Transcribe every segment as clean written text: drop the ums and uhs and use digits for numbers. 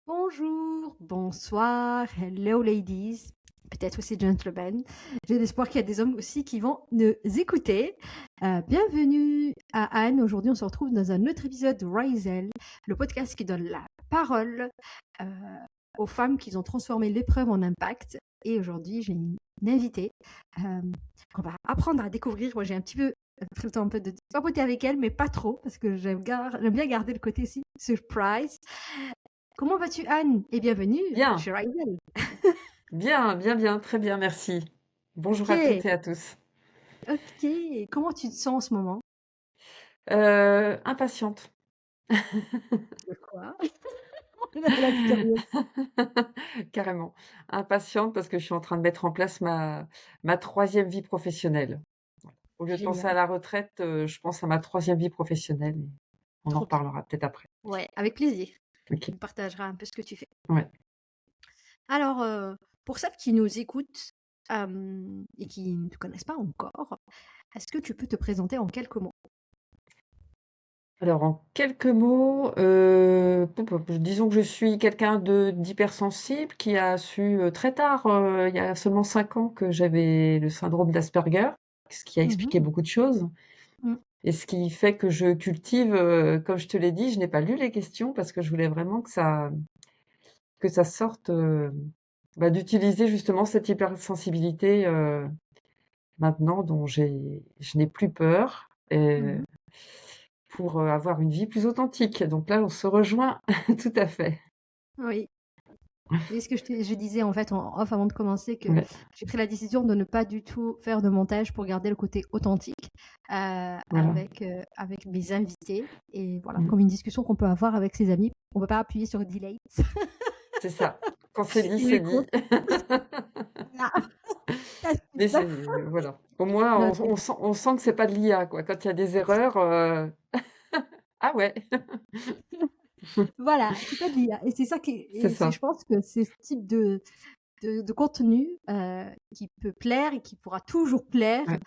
Bonjour, bonsoir, hello ladies, peut-être aussi gentlemen. J'ai l'espoir qu'il y a des hommes aussi qui vont nous écouter. Bienvenue à Anne. Aujourd'hui, on se retrouve dans un autre épisode de Rizel, le podcast qui donne la parole euh, aux femmes qui ont transformé l'épreuve en impact. Et aujourd'hui, j'ai une invitée qu'on va apprendre à découvrir. Moi, j'ai un petit peu pris le temps un peu de papoter avec elle, mais pas trop, parce que j'aime bien garder le côté aussi surprise. Comment vas-tu, Anne? Et bienvenue Bien, chez Rival. bien, bien, bien, très bien, merci. Bonjour à Ok, toutes et à tous. ok. Comment tu te sens en ce moment? Impatiente. De quoi? La vie curieuse. Carrément. Impatiente parce que je suis en train de mettre en place ma troisième vie professionnelle. Au lieu de penser à Génial, la retraite, je pense à ma troisième vie professionnelle. On en trop bien. reparlera peut-être après. Ouais, avec plaisir. Ok. Tu me partageras un peu ce que tu fais. Ouais. Alors, pour celles qui nous écoutent et qui ne te connaissent pas encore, est-ce que tu peux te présenter en quelques mots? Alors, en quelques mots, disons que je suis quelqu'un d'hypersensible qui a su très tard, il y a seulement 5 ans, que j'avais le syndrome d'Asperger, ce qui a expliqué Mhm. beaucoup de choses. Mm. Et ce qui fait que je cultive, comme je te l'ai dit, je n'ai pas lu les questions parce que je voulais vraiment que ça sorte, d'utiliser justement cette hypersensibilité, maintenant dont je n'ai plus peur. Mhm. Pour avoir une vie plus authentique. Donc là, on se rejoint tout à fait. Oui. C'est ce que je disais en fait en off avant de commencer que Ouais, j'ai pris la décision de ne pas du tout faire de montage pour garder le côté authentique voilà. avec mes invités. Et voilà, Mm. comme une discussion qu'on peut avoir avec ses amis. On ne peut pas appuyer sur delay. C'est ça. Quand c'est dit, Il c'est m'écoute. dit. Voilà. Ça Mais suffit. voilà. Au moins, Non, on sent que c'est pas de l'IA, quoi. Quand il y a des erreurs, ah ouais, voilà, c'est pas de l'IA. Et c'est ça c'est je ça. pense que c'est ce type de contenu qui peut plaire et qui pourra toujours plaire Ouais.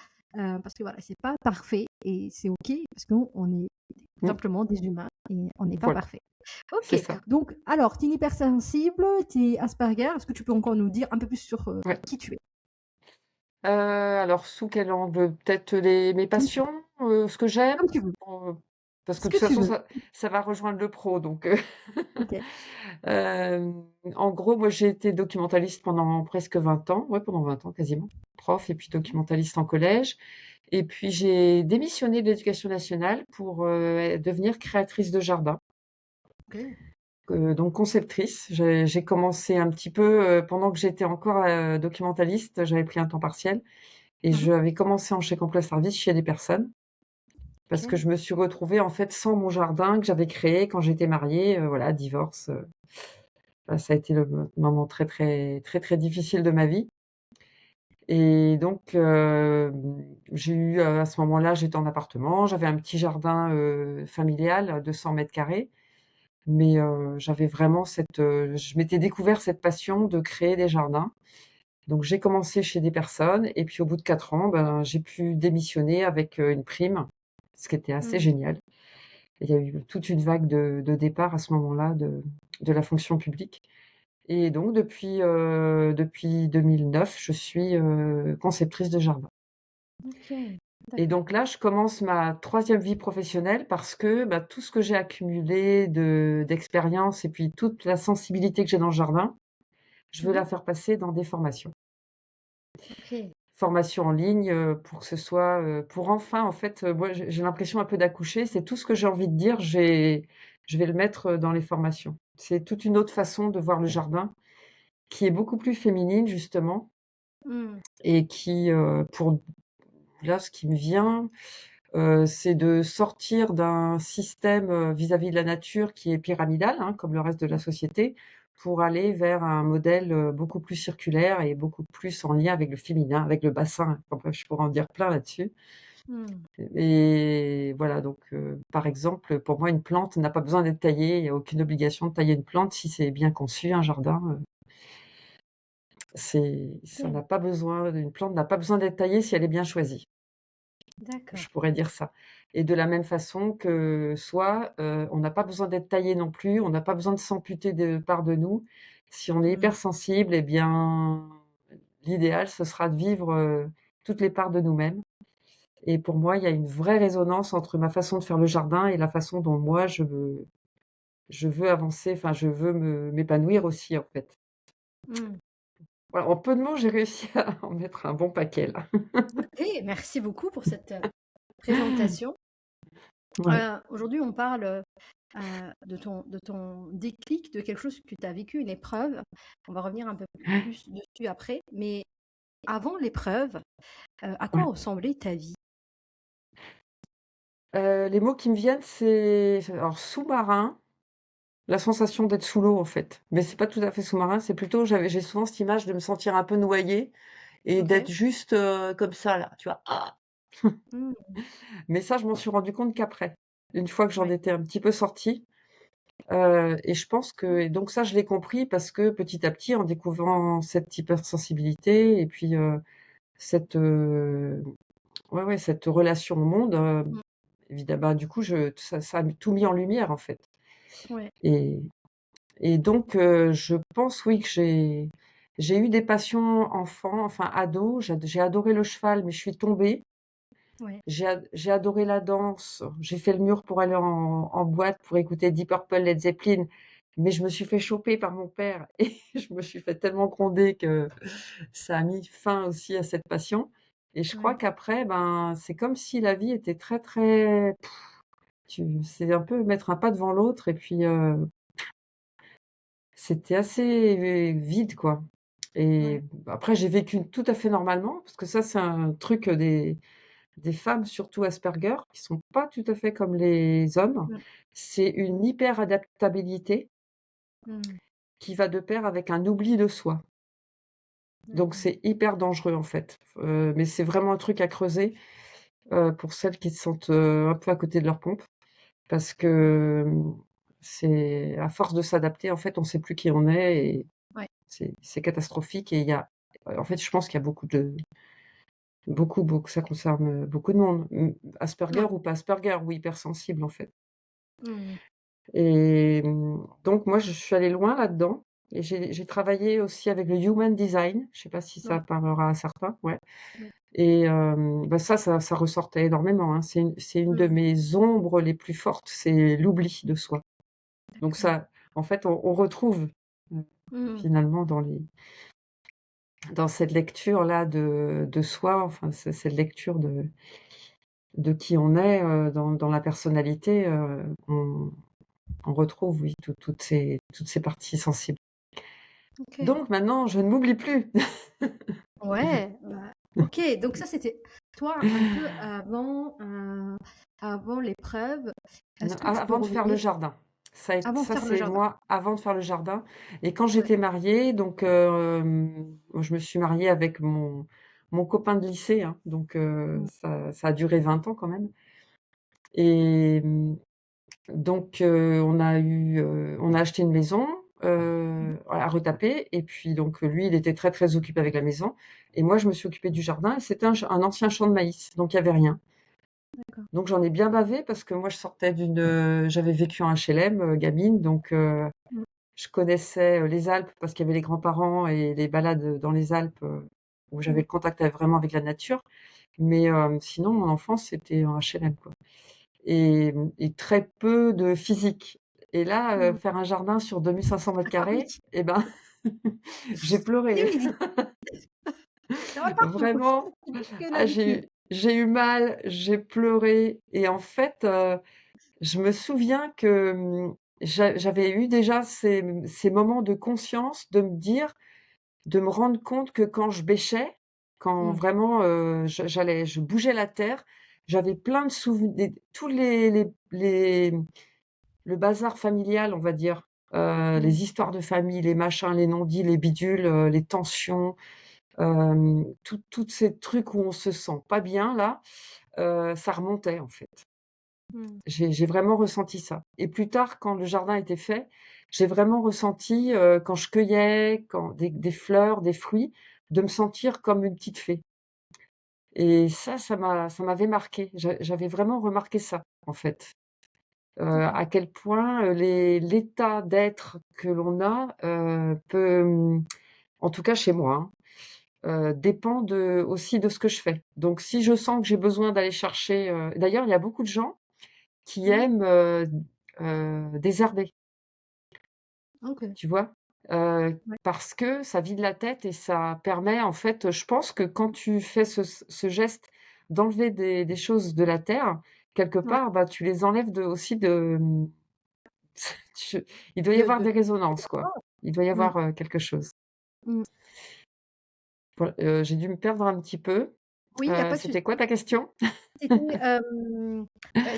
parce que voilà, c'est pas parfait et c'est ok parce qu'on est Mm. simplement des humains et on n'est pas Voilà, parfait. c'est Ok, ça. donc alors, tu es hypersensible, tu es Asperger, est-ce que tu peux encore nous dire un peu plus sur Ouais. qui tu es? Alors, sous quel angle? Peut-être mes Comme tu, passions, ce que j'aime, comme tu veux, parce que ce de que toute tu façon, veux. ça va rejoindre le pro, donc Ok. En gros, moi, j'ai été documentaliste pendant presque 20 ans, ouais, pendant 20 ans quasiment, prof et puis documentaliste en collège. Et puis j'ai démissionné de l'éducation nationale pour devenir créatrice de jardin, Ok. donc conceptrice. J'ai commencé un petit peu pendant que j'étais encore documentaliste, j'avais pris un temps partiel et Mhm. j'avais commencé en chèque emploi service chez des personnes parce que Ok. je me suis retrouvée en fait sans mon jardin que j'avais créé quand j'étais mariée, voilà, divorce. Ça a été le moment très, très, très, très difficile de ma vie. Et donc, j'ai eu, à ce moment-là, j'étais en appartement, j'avais un petit jardin, familial, 200 m², mais, j'avais vraiment je m'étais découvert cette passion de créer des jardins. Donc j'ai commencé chez des personnes et puis au bout de 4 ans, ben, j'ai pu démissionner avec, une prime, ce qui était assez Mm. génial. Il y a eu toute une vague de départs à ce moment-là de la fonction publique. Et donc depuis 2009, je suis, conceptrice de jardin. Ok. Et D'accord. donc là, je commence ma troisième vie professionnelle parce que, bah, tout ce que j'ai accumulé d'expérience et puis toute la sensibilité que j'ai dans le jardin, je veux Mhm. la faire passer dans des formations. Ok. Formations en ligne, pour que ce soit, pour enfin, en fait, moi j'ai l'impression un peu d'accoucher, c'est tout ce que j'ai envie de dire, je vais le mettre, dans les formations. C'est toute une autre façon de voir le jardin qui est beaucoup plus féminine justement Mm. et qui, pour là, ce qui me vient, c'est de sortir d'un système, vis-à-vis de la nature qui est pyramidal, hein, comme le reste de la société, pour aller vers un modèle, beaucoup plus circulaire et beaucoup plus en lien avec le féminin, avec le bassin. Enfin bref, je pourrais en dire plein là-dessus. Mm. Et voilà, donc par exemple, pour moi, une plante n'a pas besoin d'être taillée. Il y a aucune obligation de tailler une plante si c'est bien conçu, un jardin, ça Ok. n'a pas besoin une plante n'a pas besoin d'être taillée si elle est bien choisie. D'accord. Je pourrais dire ça. Et de la même façon que soit, on n'a pas besoin d'être taillé non plus, on n'a pas besoin de s'amputer de parts de nous. Si on est Mmh. hypersensible et bien, l'idéal ce sera de vivre, toutes les parts de nous-mêmes. Et pour moi, il y a une vraie résonance entre ma façon de faire le jardin et la façon dont moi je veux avancer, enfin je veux m'épanouir aussi en fait. Mmh. Voilà, en peu de mots, j'ai réussi à en mettre un bon paquet là. OK, merci beaucoup pour cette, présentation. Ouais. Aujourd'hui, on parle, de ton déclic, de quelque chose que tu as vécu, une épreuve. On va revenir un peu plus dessus après, mais avant l'épreuve, à quoi Ouais. ressemblait ta vie? Les mots qui me viennent, c'est alors sous-marin, la sensation d'être sous l'eau en fait. Mais c'est pas tout à fait sous-marin, c'est plutôt j'ai souvent cette image de me sentir un peu noyée et d'être OK. juste, comme ça là, tu vois? Ah! Mmh. Mais ça, je m'en suis rendu compte qu'après. Une fois que j'en Ouais. étais un petit peu sortie, et je pense que et donc ça, je l'ai compris parce que petit à petit, en découvrant cette hypersensibilité et puis, cette, ouais, ouais, cette relation au monde, Mmh. évidemment, du coup, ça a tout mis en lumière, en fait. Ouais. Et donc, je pense, oui, que j'ai eu des passions enfant, enfin ado. J'ai adoré le cheval, mais je suis tombée. Ouais. J'ai adoré la danse. J'ai fait le mur pour aller en boîte pour écouter Deep Purple, Led Zeppelin, mais je me suis fait choper par mon père et je me suis fait tellement gronder que ça a mis fin aussi à cette passion. Et je crois Ouais. qu'après, ben, c'est comme si la vie était très, très c'est un peu mettre un pas devant l'autre et puis, c'était assez vide, quoi. Ouais. Et après j'ai vécu tout à fait normalement parce que ça, c'est un truc, des femmes, surtout Asperger, qui sont pas tout à fait comme les hommes. Mmh. C'est une hyper-adaptabilité Mmh. qui va de pair avec un oubli de soi. Donc D'accord. c'est hyper dangereux, en fait. Mais c'est vraiment un truc à creuser, pour celles qui se sentent, un peu à côté de leur pompe. Parce que, c'est à force de s'adapter, en fait, on sait plus qui on est et Ouais. c'est catastrophique et il y a en fait, je pense qu'il y a beaucoup ça concerne, beaucoup de monde. Asperger Ouais. ou pas Asperger ou hypersensible, en fait. Mmh. Et donc moi, je suis allée loin là-dedans et j'ai travaillé aussi avec le human design. Je sais pas si ça Ouais. parlera à certains, ouais. Ouais. Et bah, ça ressortait énormément, hein. C'est une de Mmh. mes ombres les plus fortes, c'est l'oubli de soi. Donc D'accord. ça, en fait, on retrouve, heu, Mmh. finalement dans cette lecture-là de soi, enfin, cette lecture de qui on est, dans la personnalité, on retrouve, oui, toutes ces parties sensibles. OK. Donc maintenant, je ne m'oublie plus. Ouais, bah, OK, donc ça, c'était toi un peu avant l'épreuve. Est-ce Non, que tu peux avant de faire le revenir jardin. avant de Ça, faire le c'est jardin? moi avant de faire le jardin et quand Ouais. j'étais mariée, donc je me suis mariée avec mon copain de lycée, hein, donc Mmh. ça a duré 20 ans quand même et donc on a acheté une maison, Mmh. à retaper et puis donc lui, il était très, très occupé avec la maison et moi, je me suis occupée du jardin et c'était un ancien champ de maïs, donc il y avait rien. D'accord. Donc j'en ai bien bavé parce que moi je sortais j'avais vécu en HLM, gamine, donc Mmh. je connaissais, les Alpes parce qu'il y avait les grands-parents et les balades, dans les Alpes, où j'avais Mmh. le contact vraiment avec la nature. Mais sinon mon enfance c'était en HLM, quoi et très peu de physique et là, Mmh. faire un jardin sur 2 500 Ah oui! m², et ben, j'ai Eh pleuré. oui! Ça va le parcours. Vraiment, Que ah l'habitude. j'ai eu mal, j'ai pleuré et en fait, je me souviens que, j'avais eu déjà ces moments de conscience de me dire de me rendre compte que quand je bêchais, quand Mmh. vraiment, je bougeais la terre, j'avais plein de souvenirs, tous le bazar familial, on va dire, Mmh. les histoires de famille, les machins, les non-dits, les bidules, les tensions, toutes ces trucs où on se sent pas bien là, ça remontait en fait. Mmh. J'ai vraiment ressenti ça et plus tard, quand le jardin était fait, j'ai vraiment ressenti, quand je cueillais, quand des fleurs, des fruits, de me sentir comme une petite fée Et ça m'avait marqué. J'avais vraiment remarqué ça, en fait. D'accord. À quel point, l'état d'être que l'on a, peut, en tout cas chez moi, hein, dépend aussi de ce que je fais. Donc si je sens que j'ai besoin d'aller chercher, d'ailleurs, il y a beaucoup de gens qui Mmh. aiment, désherber, OK. tu vois? Ouais. Parce que ça vide la tête et ça permet en fait, je pense que quand tu fais ce geste d'enlever des choses de la terre, quelque Ouais. part, bah, tu les enlèves aussi de, tu il doit y avoir De des résonances, quoi. Il doit y mmh. avoir, quelque chose. Mmh. Voilà, j'ai dû me perdre un petit peu. Oui, il y a pas de souci. C'était quoi ta question? C'était,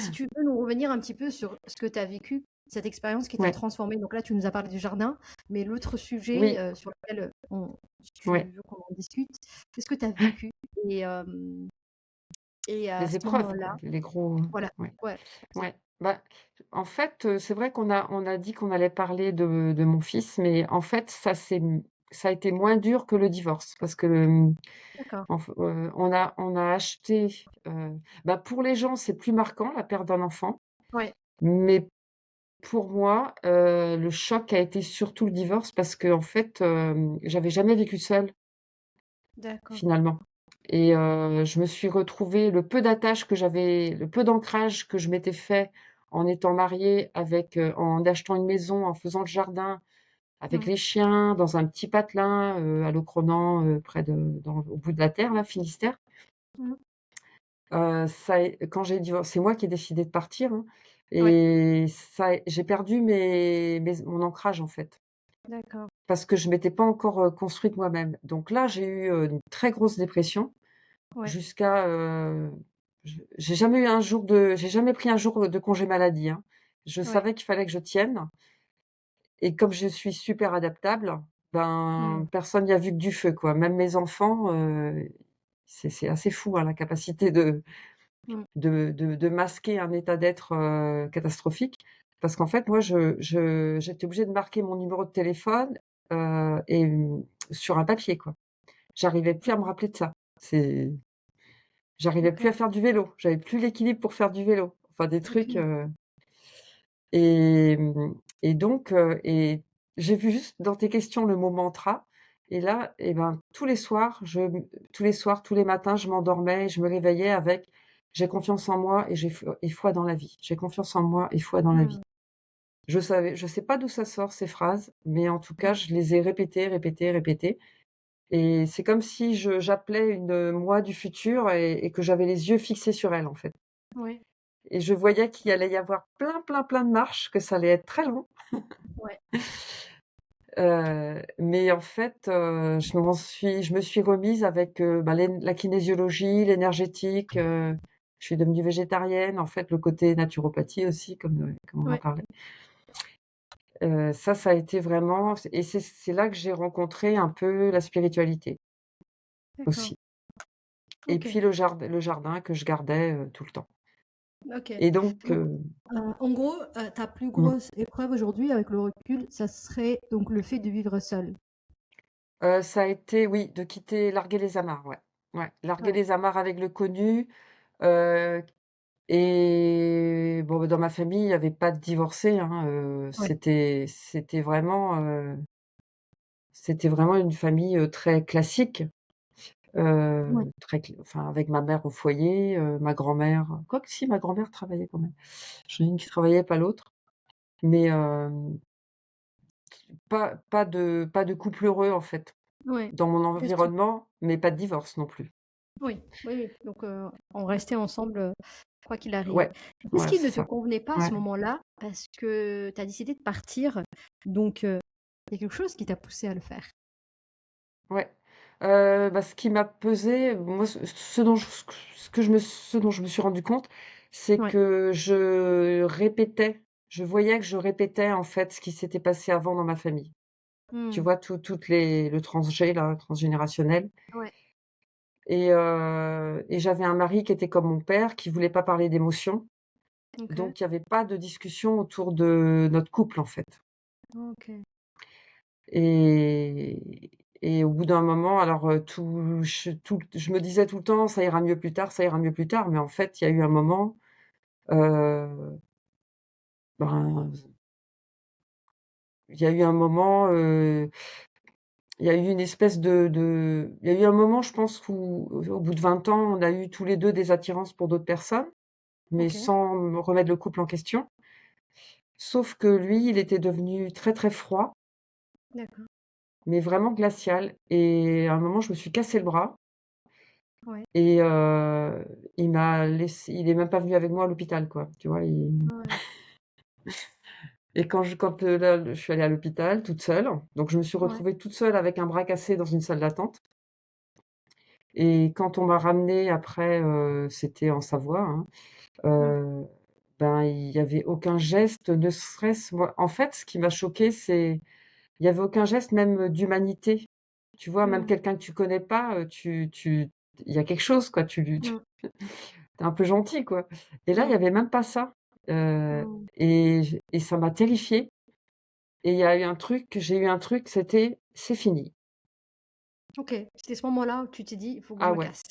si tu veux nous revenir un petit peu sur ce que tu as vécu, cette expérience qui t'a Ouais, transformée. Donc là, tu nous as parlé du jardin, mais l'autre sujet, oui, sur lequel, si ouais, tu veux qu'on en discute, qu'est-ce que tu as vécu? Et à les ce épreuves, quoi, moment-là les gros, voilà, ouais, ouais, ouais. Bah, en fait, c'est vrai qu'on a dit qu'on allait parler de mon fils, mais en fait, ça a été moins dur que le divorce parce que, d'accord, on a acheté, bah, pour les gens, c'est plus marquant, la perte d'un enfant, ouais, mais pour moi, le choc a été surtout le divorce parce qu'en fait, j'avais jamais vécu seule, d'accord. finalement, et je me suis retrouvée le peu d'ancrage que je m'étais fait en étant mariée en achetant une maison, en faisant le jardin, avec Mmh. les chiens, dans un petit patelin, à Locronan, près au bout de la terre là, Finistère. Mmh. Quand j'ai divorcé, c'est moi qui ai décidé de partir, hein, Ouais, et j'ai perdu mon ancrage, en fait. d'accord. Parce que je m'étais pas encore, construite moi-même. Donc là, j'ai eu, une très grosse dépression Ouais, jusqu'à, j'ai jamais pris un jour de congé maladie, hein. Je ouais. savais qu'il fallait que je tienne, et comme je suis super adaptable, ben, Mmh. personne n'y a vu que du feu, quoi. Même mes enfants, c'est assez fou, hein, la capacité Mmh. de masquer un état d'être, catastrophique. Parce qu'en fait, moi, j'étais obligée de marquer mon numéro de téléphone, sur un papier, quoi. J'arrivais plus à me rappeler de ça. J'arrivais plus à OK. faire du vélo. J'avais plus l'équilibre pour faire du vélo. Enfin des trucs, OK. et donc j'ai vu juste dans tes questions le mot mantra, et là, et ben, tous les soirs, tous les matins, je m'endormais, je me réveillais avec: «J'ai confiance en moi et foi dans la vie. J'ai confiance en moi et foi dans la vie». Mmh. Je sais pas d'où ça sort ces phrases, mais en tout cas, Mmh. je les ai répétées, répétées, répétées, et c'est comme si j'appelais une, moi du futur, et que j'avais les yeux fixés sur elle, en fait, Ouais, et je voyais qu'il allait y avoir plein, plein, plein de marches, que ça allait être très long. ouais. Mais en fait, je me suis remise avec, bah, la kinésiologie, l'énergétique, je suis devenue végétarienne, en fait, le côté naturopathie aussi, comme on a Ouais, parlé. Ça a été vraiment, et c'est là que j'ai rencontré un peu la spiritualité d'accord. aussi, et OK. puis le jardin que je gardais, tout le temps, OK. et donc Donc, en gros, ta plus mmh, grosse épreuve aujourd'hui, avec le recul, ça serait donc le fait de vivre seul. ça a été, oui, de larguer les amarres, ouais. Ouais, larguer Ouais, les amarres avec le connu, heu et bon, bah, dans ma famille, il y avait pas de divorcés, hein, ouais, c'était vraiment une famille, très classique, ouais. enfin, avec ma mère au foyer, ma grand-mère, quoique si, ma grand-mère travaillait quand même. J'en ai une qui travaillait, pas l'autre, mais pas de couple heureux, en fait, Ouais. dans mon Qu'est-ce qui environnement, mais pas de divorce non plus. oui, oui, oui, donc on restait ensemble, quoi qu'il arrive. Ouais, Qu'est-ce ouais, qui ne c'est te ça. convenait pas à ce Ouais, moment-là parce que tu as décidé de partir? Donc il y a quelque chose qui t'a poussé à le faire? ouais. Bah, ce qui m'a pesé, moi, ce dont je me suis rendu compte, c'est Ouais. que je voyais que je répétais, en fait, ce qui s'était passé avant dans ma famille. Tu Mmh. vois, le le transgénérationnel, Ouais, et j'avais un mari qui était comme mon père, qui voulait pas parler d'émotions, OK. donc il y avait pas de discussion autour de notre couple, en fait. OK. Et et au bout d'un moment, alors, je me disais tout le temps: «Ça ira mieux plus tard, ça ira mieux plus tard», mais en fait, il y a eu un moment, heu, ben, il y a eu un moment, il y a eu une espèce il y a eu un moment, je pense, où au bout de 20 ans, on a eu tous les 2 des attirances pour d'autres personnes, mais OK, sans me remettre le couple en question. Sauf que lui, il était devenu très, très froid, d'accord. mais vraiment glacial, et à un moment, je me suis cassé le bras, Ouais, et il est même pas venu avec moi à l'hôpital, quoi, tu vois? ouais, Et là, je suis allée à l'hôpital toute seule, donc je me suis ouais. retrouvée toute seule avec un bras cassé dans une salle d'attente, et quand on m'a ramenée après, c'était en Savoie, hein, Mmh, ben, il y avait aucun geste, ne serait-ce moi en fait, ce qui m'a choquée, c'est il y avait aucun geste même d'humanité. Tu vois? Même mmh, quelqu'un que tu connais pas, il y a quelque chose, quoi, tu mmh, es un peu gentil, quoi, et là, il y mmh, avait même pas ça, mmh. et ça m'a terrifiée, et j'ai eu un truc, c'était: «C'est fini». OK, c'était ce moment-là où tu t'es dit: «Il faut que je Ah me ouais. casse».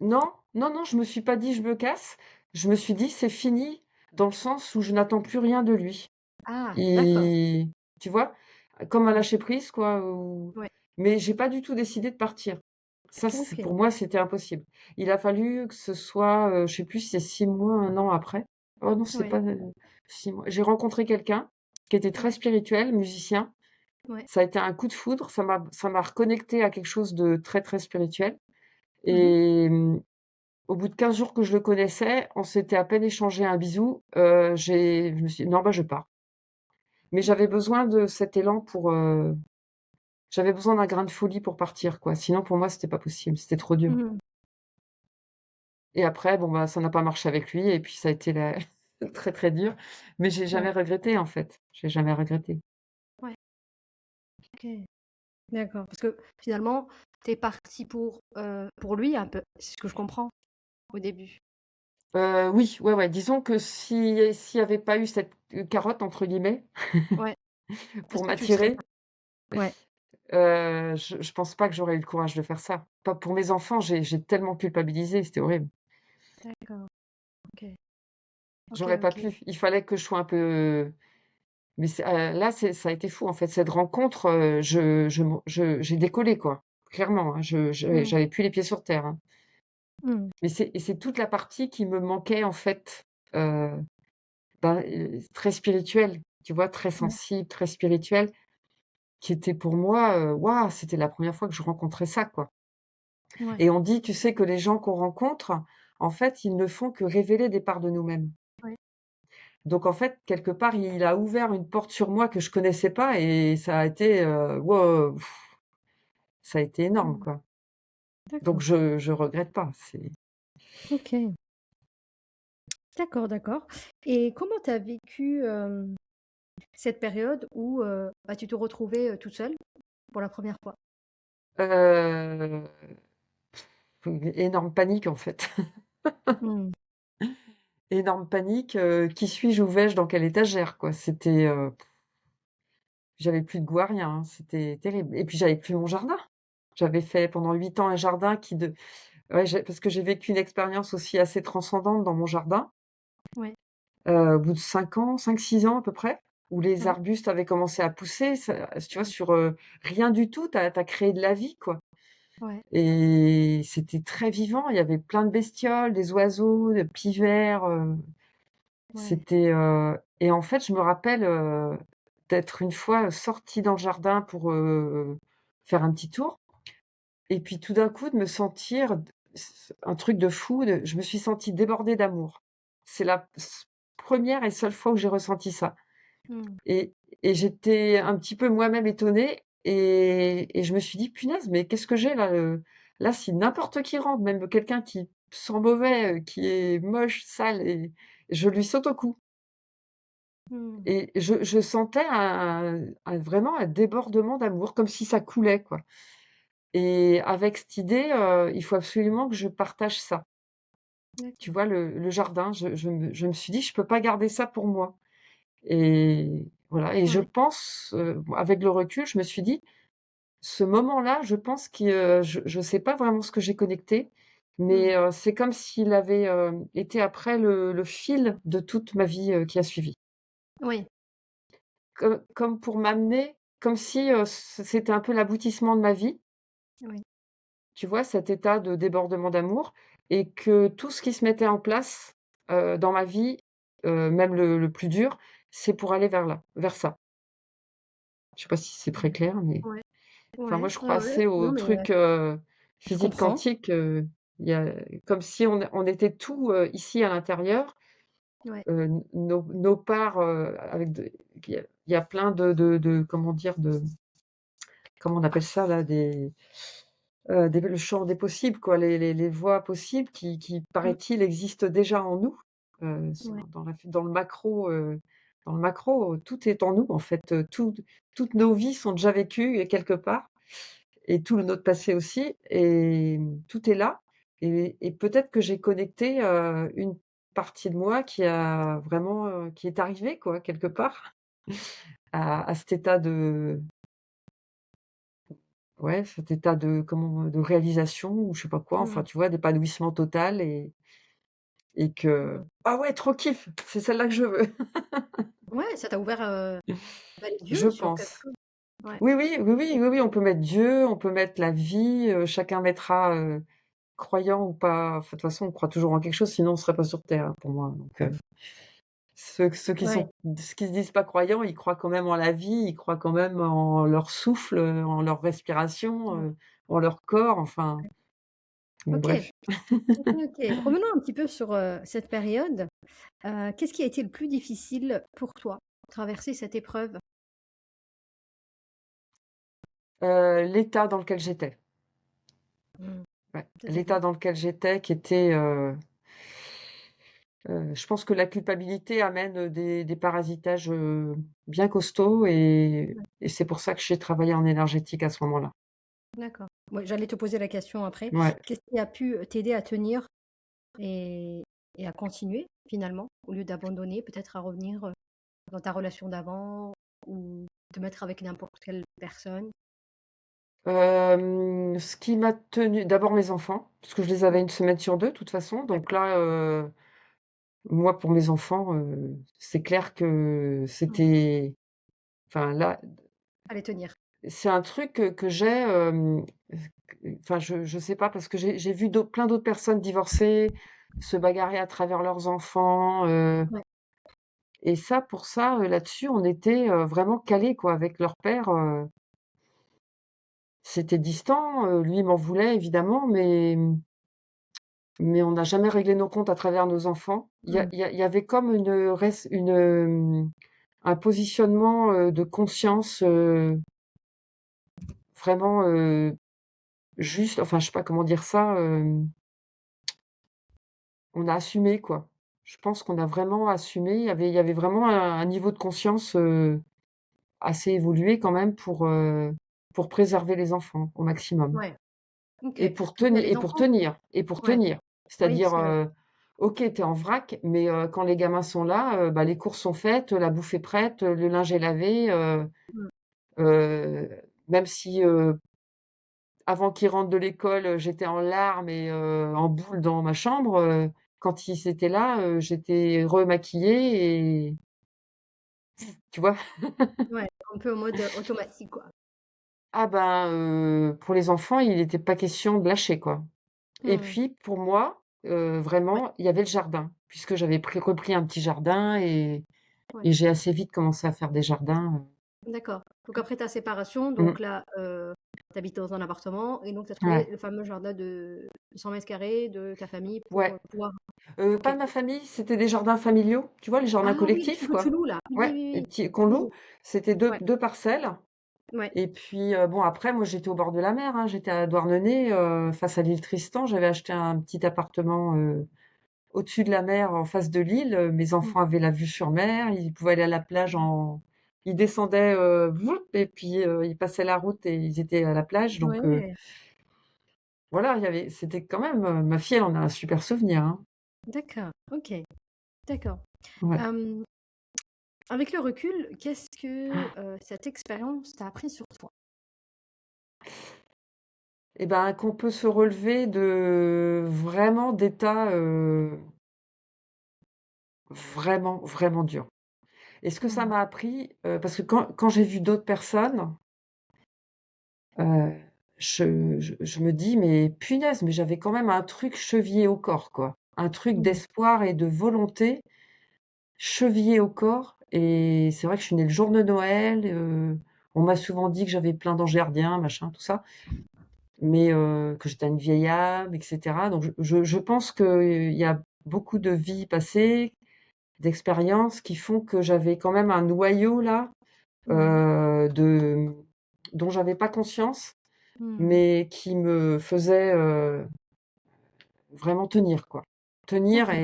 Non, non, non, je me suis pas dit: «Je me casse». Je me suis dit: «C'est fini», dans le sens où je n'attends plus rien de lui. Ah, d'accord. Il Tu vois? Comme un Mmh, lâcher prise, quoi, ouais, mais j'ai pas du tout décidé de partir. Ça, c'est OK, pour moi, c'était impossible. Il a fallu que ce soit, je sais plus si c'est 6 mois, 1 an après. Oh non, c'est ouais, pas, 6 mois. J'ai rencontré quelqu'un qui était très ouais, spirituel, musicien. ouais. Ça a été un coup de foudre, ça m'a reconnectée à quelque chose de très, très spirituel, Mmh mh. et au bout de 15 jours que je le connaissais, on s'était à peine échangé un bisou, je me suis dit: «Non, bah, je pars». Mais j'avais OK. besoin de cet élan j'avais besoin d'un grain de folie pour partir, quoi. Sinon, pour moi, c'était pas possible, c'était trop dur. Mmh mh. Et après, bon, bah, ça n'a pas marché avec lui, et puis ça a été très, très dur. Mais j'ai jamais Ouais, regretté, en fait. J'ai jamais regretté. ouais, OK. D'accord, parce que finalement, tu es partie pour lui un peu, c'est ce que je comprends au début? Oui, ouais, ouais, disons que s'il y avait pas eu cette, «carotte» entre guillemets, Ouais. Est-ce pour que tu le serais m'attirer, pas? Ouais, je pense pas que j'aurais eu le courage de faire ça. Pas pour mes enfants, j'ai tellement culpabilisé, c'était horrible. d'accord, OK. OK, J'aurais pas OK. pu. Il fallait que je sois un peu, mais là, ça a été fou, en fait. Cette rencontre, j'ai décollé, quoi. Clairement, hein. Mmh. J'avais plus les pieds sur terre, hein. Mmh. Mais c'est toute la partie qui me manquait, en fait, heu, ben, très spirituelle, tu vois? Très Ouais, sensible, très spirituelle, qui était pour moi, waouh, c'était la première fois que je rencontrais ça, quoi. ouais, Et on dit, tu sais, que les gens qu'on rencontre, en fait, ils ne font que révéler des parts de nous-mêmes. ouais. Donc en fait, quelque part, il a ouvert une porte sur moi que je connaissais pas, et ça a été, wow, ça a été énorme, Mmh. quoi. Donc D'accord. je regrette pas, c'est OK. D'accord, d'accord, et comment tu as vécu, cette période où, bah, tu te retrouvais, toute seule pour la première fois? heu, une énorme panique, en fait. Mmh. Énorme panique, qui suis-je? Où vais-je? Dans quelle étagère, quoi? C'était, j'avais plus de goût à rien, hein, c'était terrible, et puis j'avais plus mon jardin. J'avais fait pendant 8 ans un jardin qui de ouais, parce que j'ai vécu une expérience aussi assez transcendante dans mon jardin, Ouais, au bout de 5 ans, 5-6 ans à peu près, où les ouais, arbustes avaient commencé à pousser, tu vois, sur, rien du tout, tu as créé de la vie, quoi, ouais, et c'était très vivant. Il y avait plein de bestioles, des oiseaux, des pivers, ouais. et en fait, je me rappelle, d'être une fois sortie dans le jardin pour, faire un petit tour, et puis tout d'un coup de me sentir un truc de fou, je me suis sentie débordée d'amour. C'est la 1re et seule fois où j'ai ressenti ça, Mmh. et j'étais un petit peu moi-même étonnée, et je me suis dit: «Punaise, mais qu'est-ce que j'ai là, là, si n'importe qui rentre, même quelqu'un qui sent mauvais, qui est moche, sale, et je lui saute au cou». Mmh. Et je sentais vraiment un débordement d'amour, comme si ça coulait, quoi, et avec cette idée, il faut absolument que je partage ça. Tu D'accord. vois, le jardin, je me suis dit: «Je peux pas garder ça pour moi», et voilà, et je Ouais. pense, avec le recul, je me suis dit: ce moment-là, je pense je sais pas vraiment ce que j'ai connecté, Mmh. mais c'est comme s'il avait, été après le fil de toute ma vie, qui a suivi. Oui, Comme pour m'amener comme si, c'était un peu l'aboutissement de ma vie, oui. tu vois? Cet état de débordement d'amour et que tout ce qui se mettait en place, dans ma vie, même le plus dur, c'est pour aller vers là, vers ça. Je sais pas si c'est très Mmh. clair, mais Ouais, enfin moi ouais, je crois ouais, ouais, assez non aux mais, trucs, je physique comprends. quantique, il y a comme si on était tout, ici à l'intérieur, Ouais. nos parts, avec de il y a plein de comment dire? Comment on appelle ça là? Le champ des possibles quoi, les voies possibles qui Mmh. paraît-il existent déjà en nous, Ouais. dans le macro, tout est en nous en fait, toutes nos vies sont déjà vécues quelque part et tout notre passé aussi et tout est là et peut-être que j'ai connecté, une partie de moi qui a vraiment, qui est arrivée quoi quelque part à cet état de ouais, cet état de comment, de réalisation ou je sais pas quoi, enfin Mmh. tu vois? D'épanouissement total et que Mmh. ah ouais, trop kiff! C'est celle-là que je veux. Ouais, ça t'a ouvert, bah, les Je yeux sur quelque pense. chose. Ouais. Oui, oui, oui, oui, OK. oui, oui, on peut mettre Dieu, on peut mettre la vie, chacun mettra, croyant ou pas, enfin de toute façon on croit toujours en quelque chose, sinon on serait pas sur terre, hein, pour moi, donc ceux Ouais. qui se disent pas croyants, ils croient quand même en la vie, ils croient quand même en leur souffle, en leur respiration, Ouais. en leur corps, enfin, bon OK. bref. OK, OK. Revenons un petit peu sur, cette période. Qu'est-ce qui a été le plus difficile pour toi, traverser cette épreuve? L'état dans lequel j'étais. Mmh. Ouais, l'état C'est-à-dire? dans lequel j'étais qui était, je pense que la culpabilité amène, des parasitages, bien costauds Ouais, et c'est pour ça que j'ai travaillé en énergétique à ce moment-là. d'accord. Ouais, j'allais te poser la question après. Ouais. Qu'est-ce qui a pu, t'aider à tenir et et à continuer finalement, au lieu d'abandonner, peut-être à revenir, dans ta relation d'avant ou te mettre avec n'importe quelle personne? Ce qui m'a tenue d'abord mes enfants, parce que je les avais Mmh, une semaine sur 2 de toute façon, donc d'accord. là, moi pour mes enfants, c'est clair que Mmh. c'était enfin là, Fallait tenir. c'est un truc que j'ai, enfin je sais pas parce que j'ai vu plein d'autres personnes divorcer, se bagarrer à travers leurs enfants, Ouais. et ça pour ça, là-dessus on était, vraiment calés quoi avec leur père, c'était distant, lui il m'en voulait évidemment mais on n'a jamais réglé nos comptes à travers nos enfants. Mmh. Il y avait comme un positionnement, de conscience, vraiment, juste, enfin je sais pas comment dire ça, on a assumé, quoi. Je pense qu'on a vraiment assumé. Il y avait vraiment un niveau de conscience, assez évolué quand même pour préserver les enfants au maximum Ouais. OK. Donc il y a les enfants et pour ouais. tenir. Oui, C'est-à-dire, c'est vrai. OK, tu es en vrac, mais quand les gamins sont là, bah, les courses sont faites, la bouffe est prête, le linge est lavé, Mmh. heu, même si, avant qu'ils rentrent de l'école, j'étais en larmes et en boule dans ma chambre, quand ils étaient là, j'étais remaquillée et tu vois? Ouais, un peu en mode, automatique, quoi. Ah ben, pour les enfants, il était pas question de lâcher, quoi et Mmh. puis pour moi, Ouais, vraiment, il y avait le jardin puisque j'avais repris un petit jardin ouais. et j'ai assez vite commencé à faire des jardins, D'accord. Donc après ta séparation, mmh, donc là, tu habites dans un appartement et donc tu as trouvé ouais, le fameux jardin de 100 carrés de ta famille pour, ouais, pouvoir pas OK. de ma famille, c'était des jardins familiaux, tu vois? Les jardins Ah oui, les trucs collectifs, que tu quoi. loues là. Oui, oui, Ouais, les oui, petits qu'on oui. loue, Oui. c'était Ouais, 2 parcelles ouais. et puis, bon après moi j'étais au bord de la mer, hein, j'étais à Douarnenez, face à l'île Tristan. J'avais acheté un petit appartement, au-dessus de la mer, en face de l'île, mes Mmh. enfants avaient la vue sur mer, ils pouvaient aller à la plage en ils descendaient, voup et puis, ils passaient la route et ils étaient à la plage donc Ouais, voilà, il y avait c'était quand même, ma fille, elle en a un super souvenir, hein. d'accord, OK, d'accord. Ouais. Hem, avec le recul, qu'est-ce que, cette expérience t'a appris sur toi? et ben, qu'on peut se relever de vraiment d'états, vraiment, vraiment durs. Et ce que ça Mmh. m'a appris, parce que quand j'ai vu d'autres personnes, heu, je me dis: «Mais punaise, mais j'avais quand même un truc chevillé au corps, quoi». Un truc Mmh. d'espoir et de volonté chevillé au corps, et c'est vrai que je suis née le jour de Noël, on m'a souvent dit que j'avais plein d'anges gardiens, machin, tout ça, mais que j'étais une vieille âme et cetera. Donc je pense qu'il y a beaucoup de vies passées, d'expériences qui font que j'avais quand même un noyau là, Ouais. de dont j'avais pas conscience, Mmh. mais qui me faisait, vraiment tenir, quoi. Tenir D'accord.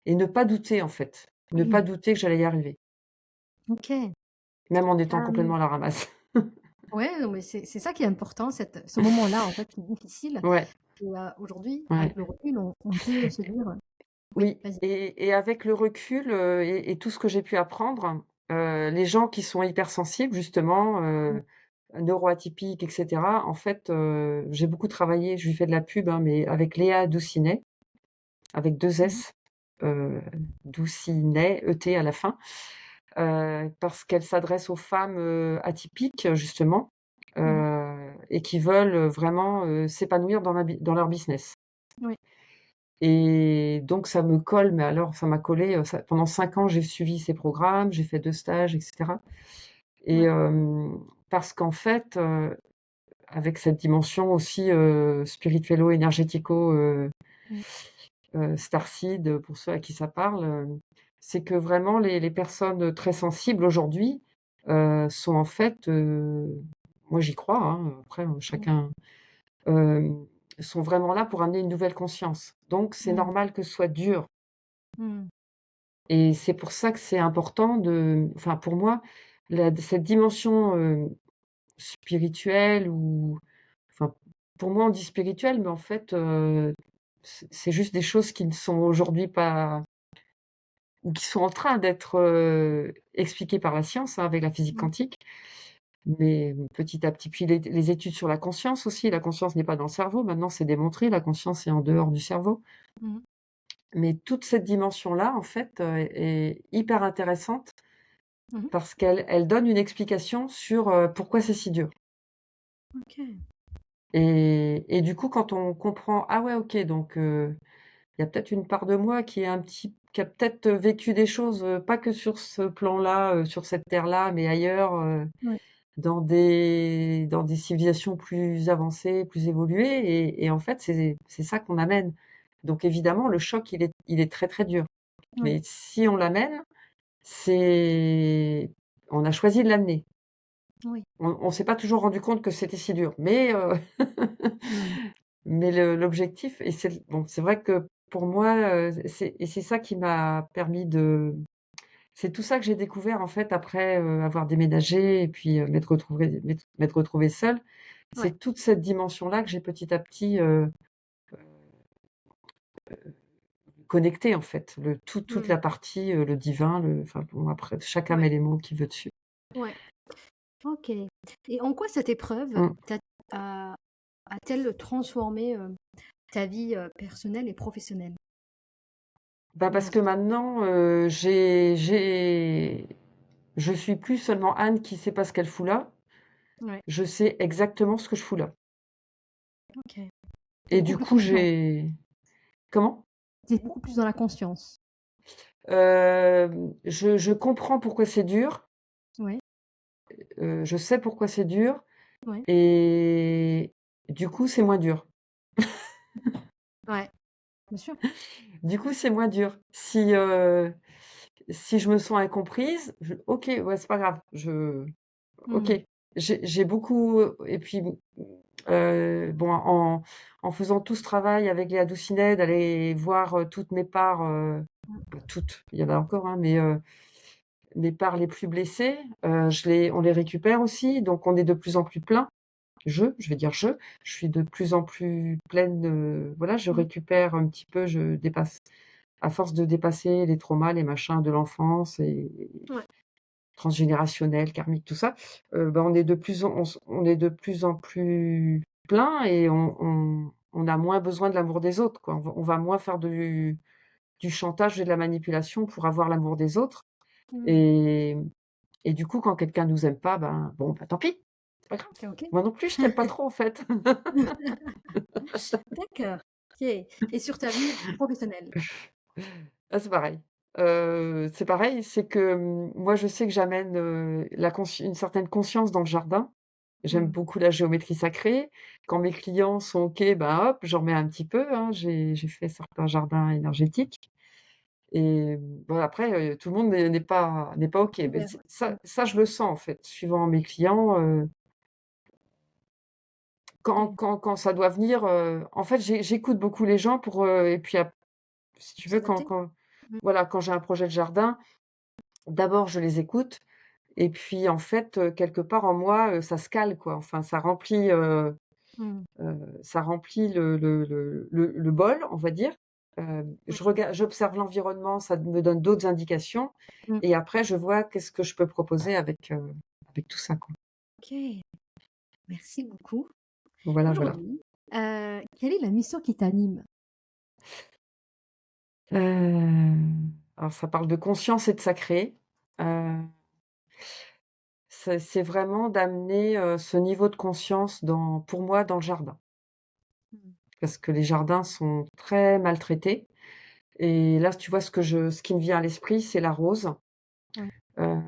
et ne pas douter, en fait. Ne pas douter que j'allais y arriver, OK. même en étant Hem, complètement à la ramasse. ouais, non, mais c'est ça qui est important, ce moment-là, en fait, qui est difficile Ouais, et aujourd'hui, ouais. avec le recul, on peut se dire oui, Oui, vas-y. et avec le recul, et tout ce que j'ai pu apprendre, les gens qui sont hypersensibles justement, Mmh. neuroatypiques et cetera, en fait, j'ai beaucoup travaillé, je lui fais de la pub, hein, mais avec Léa Doucinet, avec 2 Mmh. S, heu, Doucinet, E-T à la fin, parce qu'elle s'adresse aux femmes, atypiques justement, Mmh. et qui veulent, vraiment, s'épanouir dans leur business. Oui. Et donc ça me colle, mais alors ça m'a collé, ça pendant 5 ans, j'ai suivi ces programmes, j'ai fait 2 stages et cetera, et Ouais. parce qu'en fait, avec cette dimension aussi, spirituello-énergético, Mmh. starseed, pour ceux à qui ça parle, c'est que vraiment les personnes très sensibles aujourd'hui, sont en fait, moi j'y crois, hein, après, Mmh. chacun, hem, sont vraiment là pour amener une nouvelle conscience. Donc c'est Mmh. normal que ce soit dur. Mmh. Et c'est pour ça que c'est important enfin pour moi, cette dimension, spirituelle, ou enfin, pour moi on dit spirituel, mais en fait, c'est juste des choses qui ne sont aujourd'hui pas, ou qui sont en train d'être, expliquées par la science, hein, avec la physique Mmh. quantique. Mais petit à petit, puis les études sur la conscience aussi, la conscience n'est pas dans le cerveau, maintenant c'est démontré, la conscience est en dehors du cerveau. Mmh. Mais toute cette dimension-là, en fait, est hyper intéressante. Mmh mh. Parce qu'elle donne une explication sur, pourquoi c'est si dur, OK. et du coup, quand on comprend: «Ah ouais, OK, donc il y a peut-être une part de moi qui a peut-être vécu des choses, pas que sur ce plan-là, sur cette terre-là, mais ailleurs, Ouais. dans des civilisations plus avancées, plus évoluées», et en fait, c'est ça qu'on amène. Donc évidemment, le choc, il est très, très dur. Oui. Mais si on l'amène, c'est on a choisi de l'amener. Oui. On s'est pas toujours rendu compte que c'était si dur, mais Mmh. mais l'objectif, et c'est vrai que pour moi, c'est ça qui m'a permis de c'est tout ça que j'ai découvert en fait après, avoir déménagé et puis, m'être retrouvée seule. Ouais. C'est toute cette dimension-là que j'ai petit à petit, connectée en fait. Toute Mmh. la partie, le divin, enfin bon, après chacun Ouais. met les mots qu'il veut dessus. Ouais. OK, et en quoi cette épreuve Mmh. a a-t-elle transformé, ta vie, personnelle et professionnelle Bah, parce que aujourd'hui? maintenant, je suis plus seulement Anne qui sait pas ce qu'elle fout là, Ouais. je sais exactement ce que je fous là, OK. Tu et beaucoup du plus coup, consciente. j'ai comment? Tu beaucoup plus dans la conscience. Je comprends pourquoi c'est dur, Ouais. je sais pourquoi c'est dur, Ouais. et du coup, c'est moins dur. Ouais. Bien sûr. Du coup, c'est moins dur. Si je me sens incomprise, OK, ouais, c'est pas grave, OK. Mmh. J'ai beaucoup, et puis, bon, en faisant tout ce travail avec Léa Doucinet, d'aller voir, toutes mes parts, pas toutes, il y en a encore, hein, mais mes parts les plus blessées, on les récupère aussi, donc on est de plus en plus plein. Je vais dire je suis de plus en plus pleine, voilà, je Mmh. récupère un petit peu, je dépasse. À force de dépasser les traumas, les machins de l'enfance et Ouais. transgénérationnel, karmique, tout ça, bah, on est de plus en plus plein et on a moins besoin de l'amour des autres, quoi. On va moins faire du chantage et de la manipulation pour avoir l'amour des autres Mmh. et et du coup, quand quelqu'un nous aime pas, ben, bon, bah, tant pis, c'est pas grave. C'est OK. Moi non plus, je t'aime pas trop, en fait. D'accord. OK et sur ta vie professionnelle? Ah, c'est pareil, c'est que, moi, je sais que j'amène, une certaine conscience dans le jardin. J'aime Mmh. beaucoup la géométrie sacrée. Quand mes clients sont OK, ben, hop, j'en mets un petit peu, hein. J'ai fait certains jardins énergétiques et bon après, tout le monde n'est pas OK. Mais Ouvert, c'est ouais. ça ça je le sens, en fait, suivant mes clients, OK. quand ça doit venir, en fait, j'écoute beaucoup les gens pour, et puis si tu Pour veux, s'adapter? Mmh. voilà, quand j'ai un projet de jardin, d'abord je les écoute et puis en fait, quelque part en moi, ça se cale quoi. Enfin Mmh. ça remplit le bol, on va dire. Oui. J'observe l'environnement, ça me donne d'autres indications Mmh. et après je vois qu'est-ce que je peux proposer avec tout ça, quoi. OK. Merci beaucoup. Voilà, voilà. Aujourd'hui, quelle est la mission qui t'anime? Alors ça parle de conscience et de sacré. Heu, c'est vraiment d'amener, ce niveau de conscience pour moi, dans le jardin. Mmh. Parce que les jardins sont très maltraités et là, tu vois, ce qui me vient à l'esprit, c'est la rose. Ouais. Heu,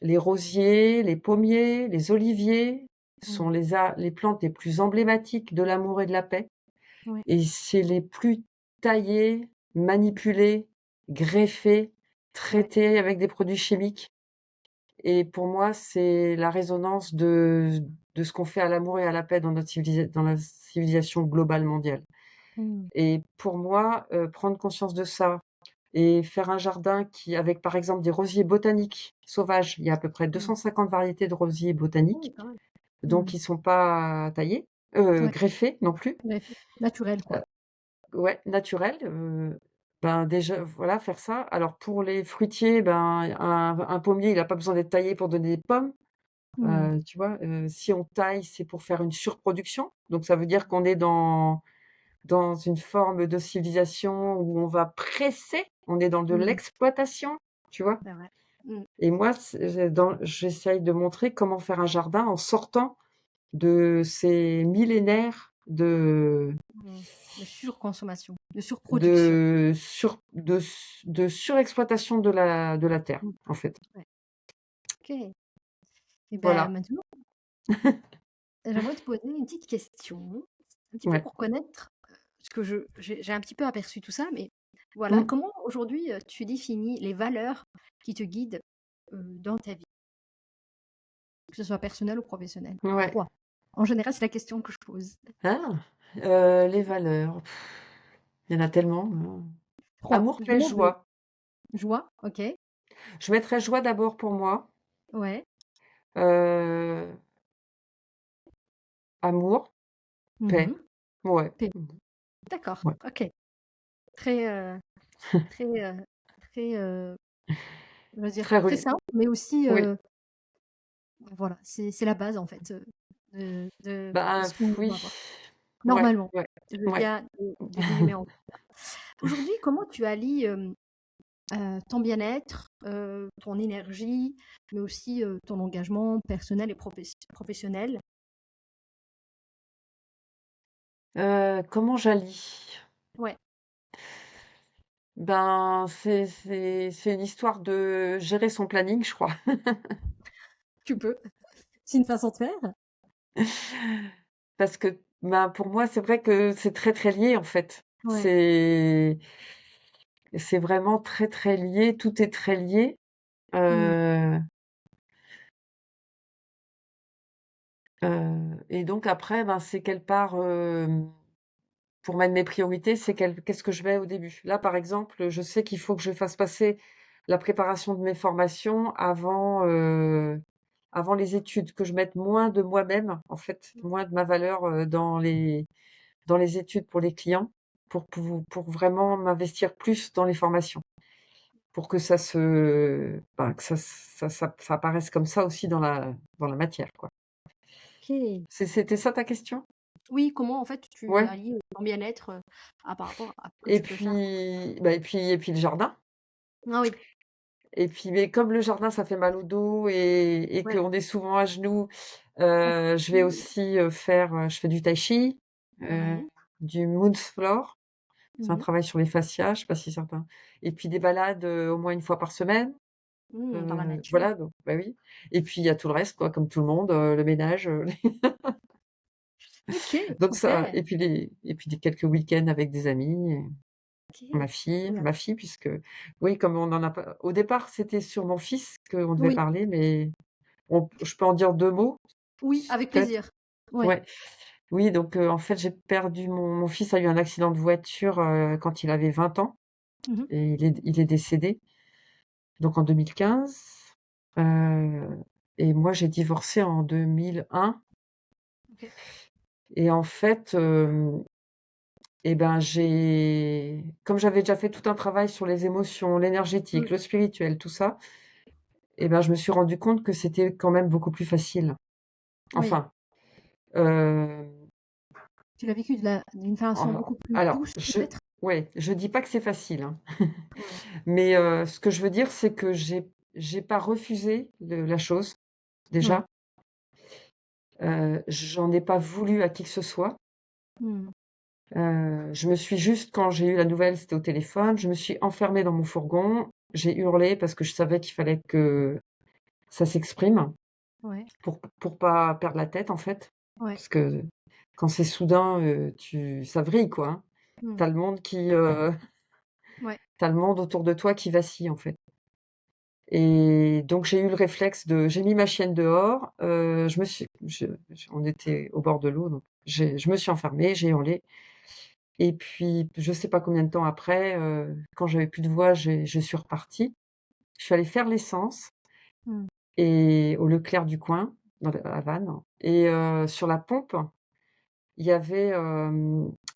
les rosiers, les pommiers, les oliviers Mmh. sont les plantes les plus emblématiques de l'amour et de la paix Ouais. et c'est les plus taillées, manipulées, greffées, Ouais. traitées avec des produits chimiques et pour moi, c'est la résonance de ce qu'on fait à l'amour et à la paix dans la civilisation globale mondiale Mmh. et pour moi, prendre conscience de ça et faire un jardin avec, par exemple, des rosiers botaniques sauvages. Il y a à peu près Mmh. 250 variétés de rosiers Ah oui, botaniques, quand même. Mmh. donc ils sont pas taillés, Ouais, greffés non plus. bref, naturel, quoi. Heu, ouais, naturels, ben, déjà, voilà, faire ça. Alors pour les fruitiers, ben, un pommier, il a pas besoin d'être taillé pour donner des pommes, Mmh. tu vois? Si on taille, c'est pour faire une surproduction, donc ça veut dire qu'on est dans une forme de civilisation où on va presser, on est dans de Mmh. l'exploitation, tu vois? C'est vrai. Mmh. Et moi, j'essaye de montrer comment faire un jardin en sortant de ces millénaires Mmh. De surconsommation, de surproduction. de sur de surexploitation de la terre, Mmh. en fait. Ouais. OK et ben, Voilà, maintenant, j'aimerais te poser une petite question, un petit peu ouais. pour connaître, parce que j'ai un petit peu aperçu tout ça, mais voilà, Mmh, comment aujourd'hui, tu définis les valeurs qui te guident, dans ta vie? Que ce soit personnel ou professionnel? ouais. 3. En général, c'est la question que je pose. Ah! Les valeurs, il y en a tellement, hein. 3. Amour, Je paix, demande 2. joie. Joie, OK. Je mettrais joie d'abord pour moi, Ouais. heu, amour, Mmh paix. mh. Ouais. D'accord, Ouais. OK. Très, très, très, on va dire Très très reli simple, mais aussi, Oui. voilà, c'est la base en fait, de Bah, ce qu'on doit oui. avoir. Ouais, Normalement, ouais, je mets ouais. bien des guillemets en aujourd'hui, comment tu allies, ton bien-être, ton énergie, mais aussi, ton engagement personnel et professionnel? Comment j'allie? Ouais, Ben, c'est une histoire de gérer son planning, je crois. tu peux. C'est une façon de faire. Parce que, ben, pour moi, c'est vrai que c'est très, très lié, en fait. Ouais. C'est vraiment très, très lié, tout est très lié, Mmh. heu et donc après, ben, c'est quelle part, pour mettre mes priorités, qu'est-ce que je mets au début? Là, par exemple, je sais qu'il faut que je fasse passer la préparation de mes formations avant les études, que je mette moins de moi-même, en fait, moins de ma valeur, dans les études pour les clients, pour vraiment m'investir plus dans les formations, pour que ça apparaisse comme ça aussi dans la matière, quoi. OK. C'était ça ta question? Oui, comment en fait tu Ouais. allies ton bien-être, par rapport à ce que Et tu peux faire? puis, bah, et puis le jardin. Ah oui, Et puis, mais comme le jardin, ça fait mal au dos et ouais, qu'on est souvent à genoux, OK. je vais aussi, je fais du tai chi, heu, Ouais. du Moon Floor. C'est un Mmh. travail sur les fascias, je sais pas si certains, et puis des balades, au moins une fois par semaine, Dans la voilà, nature. donc bah, oui, et puis il y a tout le reste quoi, comme tout le monde, le ménage, OK, donc ça, super. et puis des quelques week-ends avec des amis, et OK, trop bien. ma fille puisque oui, comme on en a pas au départ, c'était sur mon fils qu'on devait Oui, parler, mais je peux en dire 2 mots, oui, avec peut-être? plaisir. Ouais. Ouais. Oui, donc en fait, j'ai perdu mon fils a eu un accident de voiture, quand il avait 20 ans, Mmh. et il est décédé, donc en 2015, et moi j'ai divorcé en 2001, OK. et en fait, et ben, comme j'avais déjà fait tout un travail sur les émotions, Mmh. l'énergétique, le spirituel, tout ça, et ben, je me suis rendu compte que c'était quand même beaucoup plus facile. Oui, Enfin, hem, tu l'as vécu d'une façon beaucoup plus alors douce peut-être? je dis pas que c'est facile, hein. Ouais. Mais ce que je veux dire, c'est que j'ai pas refusé la chose, Ouais. déjà. J'en ai pas voulu à qui que ce soit. Mmh. Je me suis juste quand j'ai eu la nouvelle, c'était au téléphone, je me suis enfermée dans mon fourgon, j'ai hurlé parce que je savais qu'il fallait que ça s'exprime Ouais, pour pas perdre la tête, en fait. ouais. Parce que quand c'est soudain, ça vrille, quoi, hein. Mmh. Tu le monde Ouais. tu le monde autour de toi qui vacille, en fait. Et donc j'ai eu le réflexe j'ai mis ma chienne dehors, je me suis on était au bord de l'eau, donc je me suis enfermée, j'ai hurlé, et puis je sais pas combien de temps après, quand j'avais plus de voix, je suis repartie. Je suis allée faire l'essence, Mmh. et au Leclerc du coin, dans à Vannes, et sur la pompe, il y avait,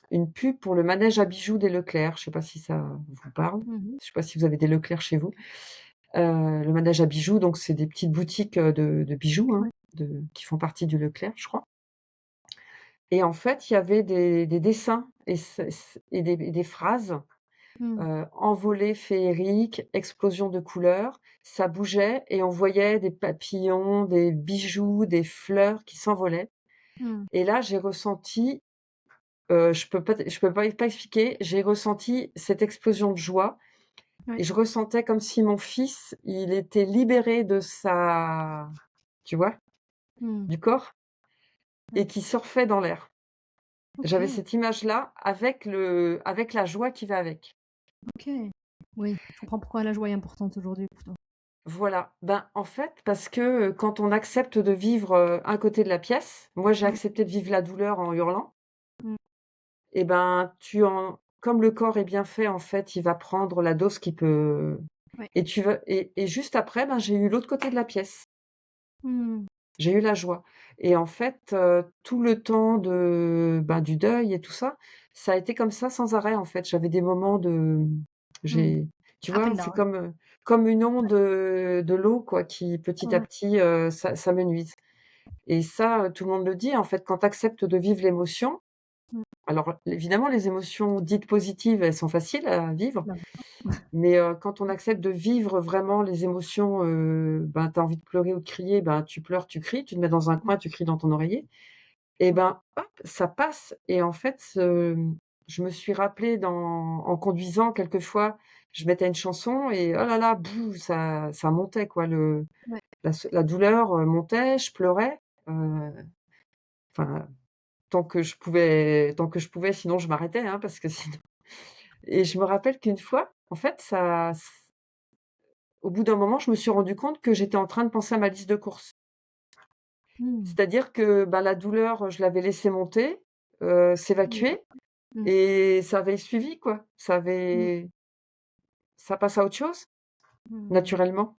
une pub pour le manège à bijoux des Leclerc. Je sais pas si ça vous parle? Mmh. Je sais pas si vous avez des Leclerc chez vous? Le manège à bijoux, donc c'est des petites boutiques, de bijoux, hein, Ouais. qui font partie du Leclerc, je crois, et en fait, il y avait des dessins et des phrases, Mmh. envolées féeriques, explosion de couleurs. Ça bougeait et on voyait des papillons, des bijoux, des fleurs qui s'envolaient, Mmh. et là, j'ai ressenti, je peux pas expliquer, j'ai ressenti cette explosion de joie, et Ouais. je ressentais comme si mon fils, il était libéré de sa, tu vois? Mmh. Du corps, et Ouais. qui surfait dans l'air. J'avais OK, cette image-là avec la joie qui va avec. OK. Oui, je comprends pourquoi la joie est importante aujourd'hui pour toi. Voilà. Ben, en fait, parce que, quand on accepte de vivre, un côté de la pièce, moi j'ai Ouais. accepté de vivre la douleur en hurlant, Mmh. et ben, comme le corps est bien fait, en fait, il va prendre la dose qu'il peut, Ouais. et tu vas et juste après, ben, j'ai eu l'autre côté de la pièce. Mmh. J'ai eu la joie, et en fait, tout le temps du deuil et tout ça, ça a été comme ça sans arrêt, en fait. J'avais des moments Mmh. j'ai tu Up vois? and C'est down. comme une onde, de l'eau quoi qui petit à Ouais. petit, ça me nuise, et ça, tout le monde le dit, en fait, quand tu acceptes de vivre l'émotion. Mmh. Alors évidemment, les émotions dites positives, elles sont faciles à vivre, Bah, mais quand on accepte de vivre vraiment les émotions, ben, tu as envie de pleurer ou de crier, ben, tu pleures, tu cries, tu te mets dans un mmh, coin, tu cries dans ton oreiller, et ouais. ben, hop, ça passe, et en fait, je me suis rappelée en conduisant quelquefois, je mettais une chanson et oh là là, bouh, ça montait quoi, Ouais. la douleur, montait, je pleurais, heu, enfin, tant que je pouvais, sinon je m'arrêtais, hein, parce que sinon, et je me rappelle qu'une fois, en fait, au bout d'un moment, je me suis rendu compte que j'étais en train de penser à ma liste de courses. Mmh. C'est-à-dire que, bah, la douleur, je l'avais laissée monter, Mmh. s'évacuer, Mmh. et ça avait suivi, quoi. Mmh. Ça passe à autre chose, Mmh. naturellement.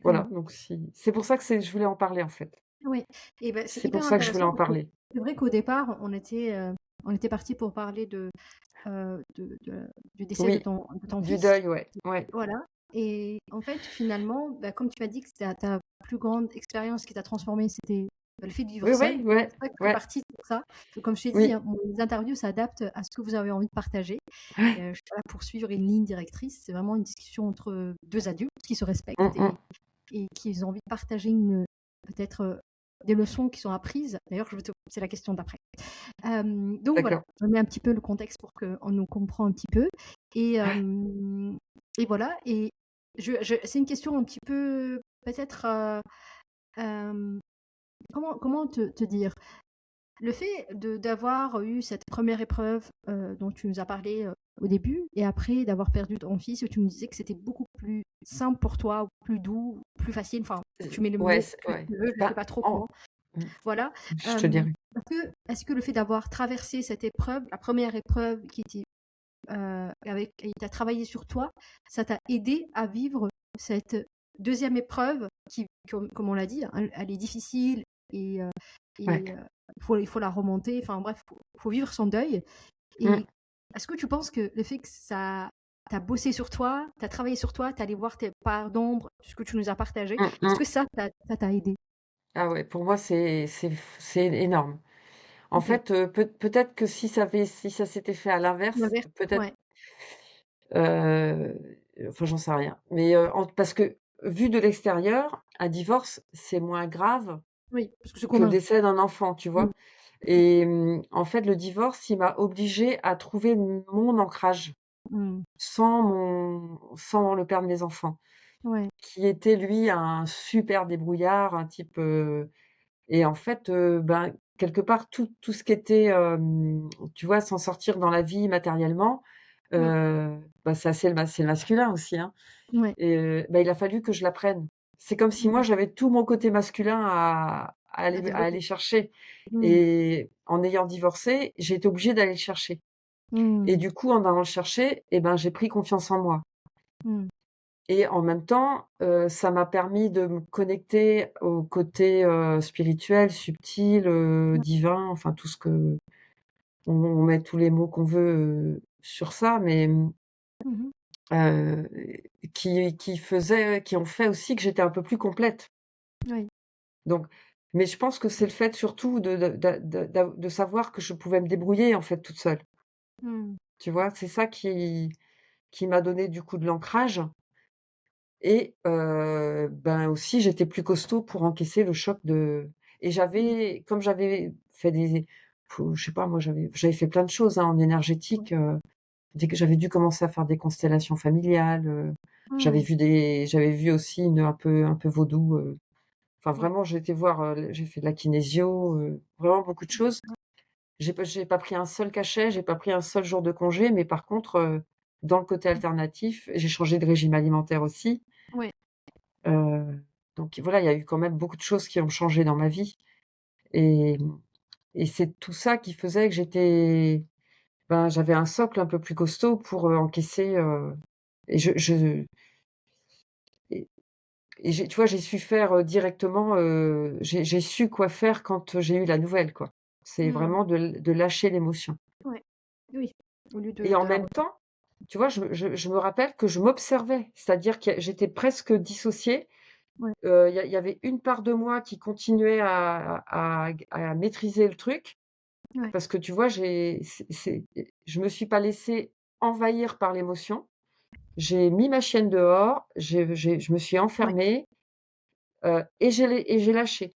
Voilà, Exactement. donc c'est pour ça que je voulais en parler, en fait. Oui, et ben c'est C'est pour hyper ça que je voulais intéressant en parce que parler. c'est vrai qu'au départ, on était partis pour parler du décès Oui, de ton du fils. deuil, ouais, ouais. Voilà, et en fait, finalement, bah, comme tu m'as dit que ta plus grande expérience qui t'a transformée, c'était, bah, le fait de Oui, vivre seule. oui, C'est ouais, pour ça que tu es ouais, partie pour ça. Comme je t'ai dit, Oui, hein, les interviews s'adaptent à ce que vous avez envie de partager. ouais. Je suis pas là pour suivre une ligne directrice. C'est vraiment une discussion entre deux adultes qui se respectent Mm, et qui ont envie de partager une, peut-être des leçons qui sont apprises. D'ailleurs, c'est la question d'après. Donc voilà, d'accord. je mets un petit peu le contexte pour qu'on nous comprend un petit peu. Et, et voilà. Et c'est une question un petit peu, peut-être, euh, comment te dire? Le fait d'avoir eu cette première épreuve dont tu nous as parlé au début, et après d'avoir perdu ton fils, où tu me disais que c'était beaucoup plus simple pour toi, ou plus doux, plus facile, enfin, tu mets le Ouais, mot que ouais. tu veux, je ne sais Bah, pas trop en- comment. Voilà. je te Euh, dirais. est-ce que le fait d'avoir traversé cette épreuve, la première épreuve qui était et tu as travaillé sur toi, ça t'a aidé à vivre cette deuxième épreuve qui, comme on l'a dit, hein, elle est difficile et, Ouais. il faut la remonter. Enfin bref, faut vivre son deuil. Mm, Et est-ce que tu penses que le fait que ça t'as bossé sur toi, t'as travaillé sur toi, t'es allé voir tes parts d'ombre, ce que tu nous as partagé, est-ce mm. que ça t'a aidé? Ah ouais, pour moi, c'est énorme. En Ok. fait, peut-être que si ça s'était fait à l'inverse, L'inverse. peut-être, Ouais. euh, enfin, j'en sais rien. Mais parce que vu de l'extérieur, un divorce, c'est moins grave Oui, parce que c'est que le commun. décès d'un enfant, tu Mm, vois. Et en fait, le divorce, il m'a obligée à trouver mon ancrage mm. sans le père de mes enfants, Ouais. qui était lui un super débrouillard, un type. Et en fait, ben, quelque part, tout ce qui était, tu vois, s'en sortir dans la vie matériellement, Mm. bah, c'est le masculin aussi, hein. Ouais. Et bah, il a fallu que je l'apprenne. C'est comme si moi, Mm. j'avais tout mon côté masculin À à développer. aller chercher. Mm. Et en ayant divorcé, j'ai été obligée d'aller le chercher. Et Mm. du coup, en allant le chercher, et ben, j'ai pris confiance en moi. Mm. Et en même temps, ça m'a permis de me connecter au côté, spirituel, subtil, divin, enfin tout ce que on met tous les mots qu'on veut, sur ça, mais Mhm. heu, qui ont fait aussi que j'étais un peu plus complète. Oui. Donc mais je pense que c'est le fait surtout de savoir que je pouvais me débrouiller, en fait, toute seule. Mm. Tu vois? C'est ça qui m'a donné du coup de l'ancrage. Et ben, aussi j'étais plus costaud pour encaisser le choc de et comme j'avais fait je sais pas moi, j'avais fait plein de choses, hein, en Ouais. énergétique, dès que j'avais dû commencer à faire des constellations familiales, Mm. j'avais vu aussi un peu vaudou, enfin Ouais. vraiment j'ai été voir, j'ai fait de la kinésio, vraiment beaucoup de choses. J'ai pas pris un seul cachet, j'ai pas pris un seul jour de congé, mais par contre, dans le côté alternatif, j'ai changé de régime alimentaire aussi. Ouais. Heu, donc voilà, il y a eu quand même beaucoup de choses qui ont changé dans ma vie et et c'est tout ça qui faisait que j'avais un socle un peu plus costaud pour, encaisser, et je et tu vois, j'ai su faire, directement, j'ai su quoi faire quand, j'ai eu la nouvelle, quoi. C'est Mm. vraiment de lâcher l'émotion Ouais. Oui. Au lieu et en de la même retenir. temps, tu vois, je me rappelle que je m'observais, c'est-à-dire que j'étais presque dissociée. Ouais. Il y avait une part de moi qui continuait à maîtriser le truc Ouais. parce que tu vois, je me suis pas laissée envahir par l'émotion. J'ai mis ma chienne dehors, je me suis Ouais. enfermée, et j'ai lâché.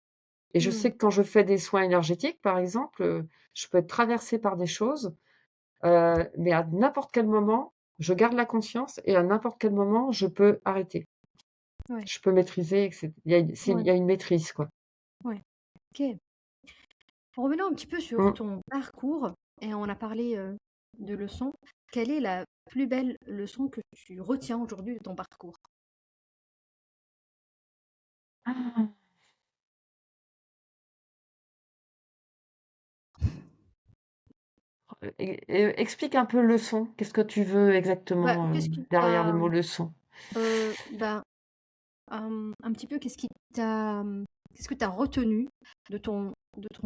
Et je sais Mm. que quand je fais des soins énergétiques, par exemple, je peux être traversée par des choses, mais à n'importe quel moment, je garde la conscience et à n'importe quel moment, je peux arrêter. Ouais. Je peux maîtriser et il Ouais. y a une maîtrise, quoi. Ouais. Ok. Revenons un petit peu sur Mmh. ton parcours, et on a parlé de leçons. Quelle est la plus belle leçon que tu retiens aujourd'hui de ton parcours? Ah! Explique un peu leçon. Qu'est-ce que tu veux Bah, exactement, qu'est-ce qui derrière le t'a, mot leçon? ben, un petit peu, qu'est-ce que tu as retenu de ton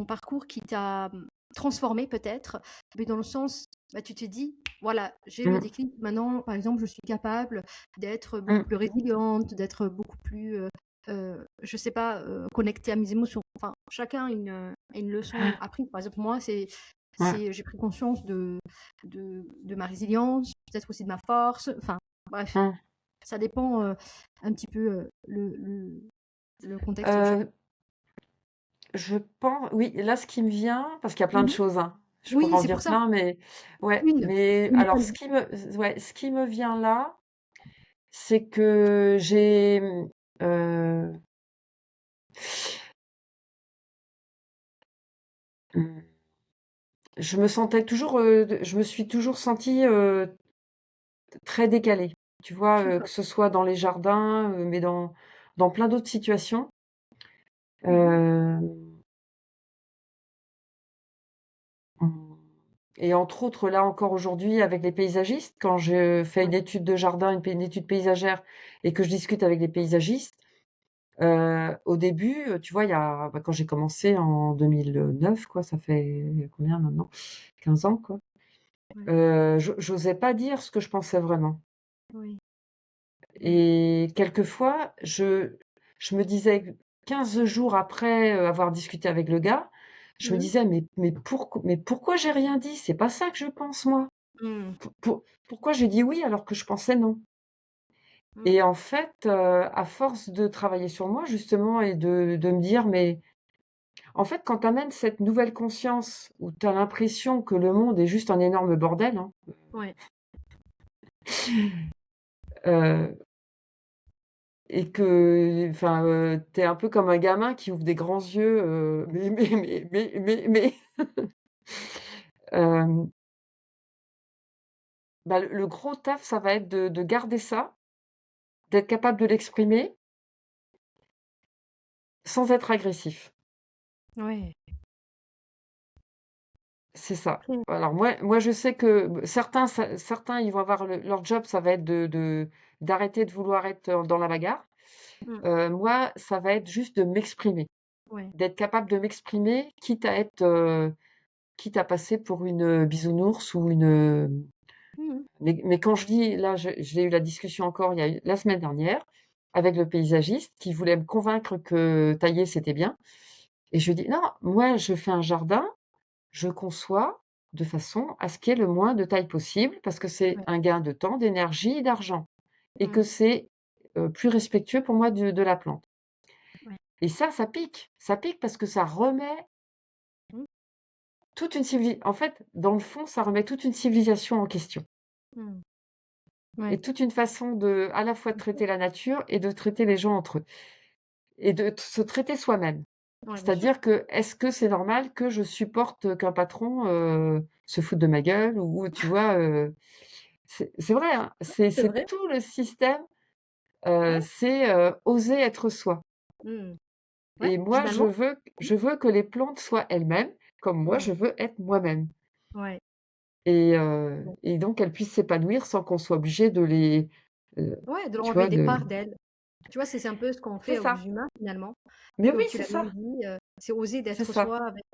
parcours qui t'a transformé peut-être, mais dans le sens, bah, tu te dis, voilà, j'ai le Mmh. déclic, maintenant, par exemple, je suis capable d'être beaucoup Mmh. plus résiliente, d'être beaucoup plus, je sais pas, connectée à mes émotions. Enfin, chacun a une leçon apprise. Par exemple, moi, Ouais. j'ai pris conscience de ma résilience, peut-être aussi de ma force. Enfin, bref, Mmh. ça dépend un petit peu le contexte de chacun. Heu, je pense oui, là, ce qui me vient parce qu'il y a plein de Mhm. choses, hein. Je pourrais Oui, en c'est pour dire ça. plein, mais ouais, Une, mais une alors seule. ce qui me vient là, c'est que j'ai, mmh, je me sentais toujours, je me suis toujours sentie, très décalée. Tu vois, que D'accord. ce soit dans les jardins, mais dans plein d'autres situations. Mhm. Hem, mmh et entre autres, là encore aujourd'hui avec les paysagistes, quand je fais Ouais. une étude de jardin, une étude paysagère et que je discute avec les paysagistes, au début, tu vois, il y a quand j'ai commencé en 2009 quoi, ça fait combien maintenant? 15 ans quoi. Ouais. J'osais pas dire ce que je pensais vraiment Oui. Ouais. et quelquefois, je me disais 15 jours après, avoir discuté avec le gars, je me Mhm. disais: mais pourquoi j'ai rien dit? C'est pas ça que je pense moi. Mhm. Pourquoi j'ai dit oui alors que je pensais non? Mhm. Et en fait, à force de travailler sur moi justement et de me dire: «Mais en fait, quand tu amènes cette nouvelle conscience où tu as l'impression que le monde est juste un énorme bordel, hein, Ouais. heu et que enfin, tu es un peu comme un gamin qui ouvre des grands yeux, mais» hem, bah, le gros taf, ça va être de garder ça, d'être capable de l'exprimer sans être agressif. Ouais. C'est ça. OK. Alors moi je sais que certains ils vont avoir leur job, ça va être de d'arrêter de vouloir être, dans la bagarre. Mhm. Moi, ça va être juste de m'exprimer, Ouais. d'être capable de m'exprimer, quitte à passer pour une, bisounours ou une, Mhm. mais quand je dis là, j'ai eu la discussion encore il y a eu la semaine dernière avec le paysagiste qui voulait me convaincre que tailler c'était bien et je lui dis: «Non, moi je fais un jardin, je conçois de façon à ce qu'il y ait le moins de taille possible parce que c'est Ouais. un gain de temps, d'énergie et d'argent et que Mhm. c'est, plus respectueux pour moi de la plante» Ouais. et ça pique parce que ça remet Mhm. toute une civili en fait, dans le fond, ça remet toute une civilisation en question Mhm. et Ouais. toute une façon de à la fois de traiter la nature et de traiter les gens entre eux et de se traiter soi-même. Ouais, bien sûr. C'est-à-dire que, est-ce que c'est normal que je supporte qu'un patron, se foute de ma gueule ou tu vois? C'est vrai, hein, C'est c'est vrai. tout le système, Ouais. c'est, oser être soi Mhm. Ouais, et moi finalement. je veux que les plantes soient elles-mêmes, comme moi Mhm. je veux être moi-même Ouais. et donc elles puissent s'épanouir sans qu'on soit obligé de les, Ouais, de leur tu enlever vois? des De parts d'elles. Tu vois, c'est un peu ce qu'on c'est fait aux ça. humains finalement. Mais oui, Comme tu c'est l'as bien ça, dit, c'est oser c'est d'être ça. soi avec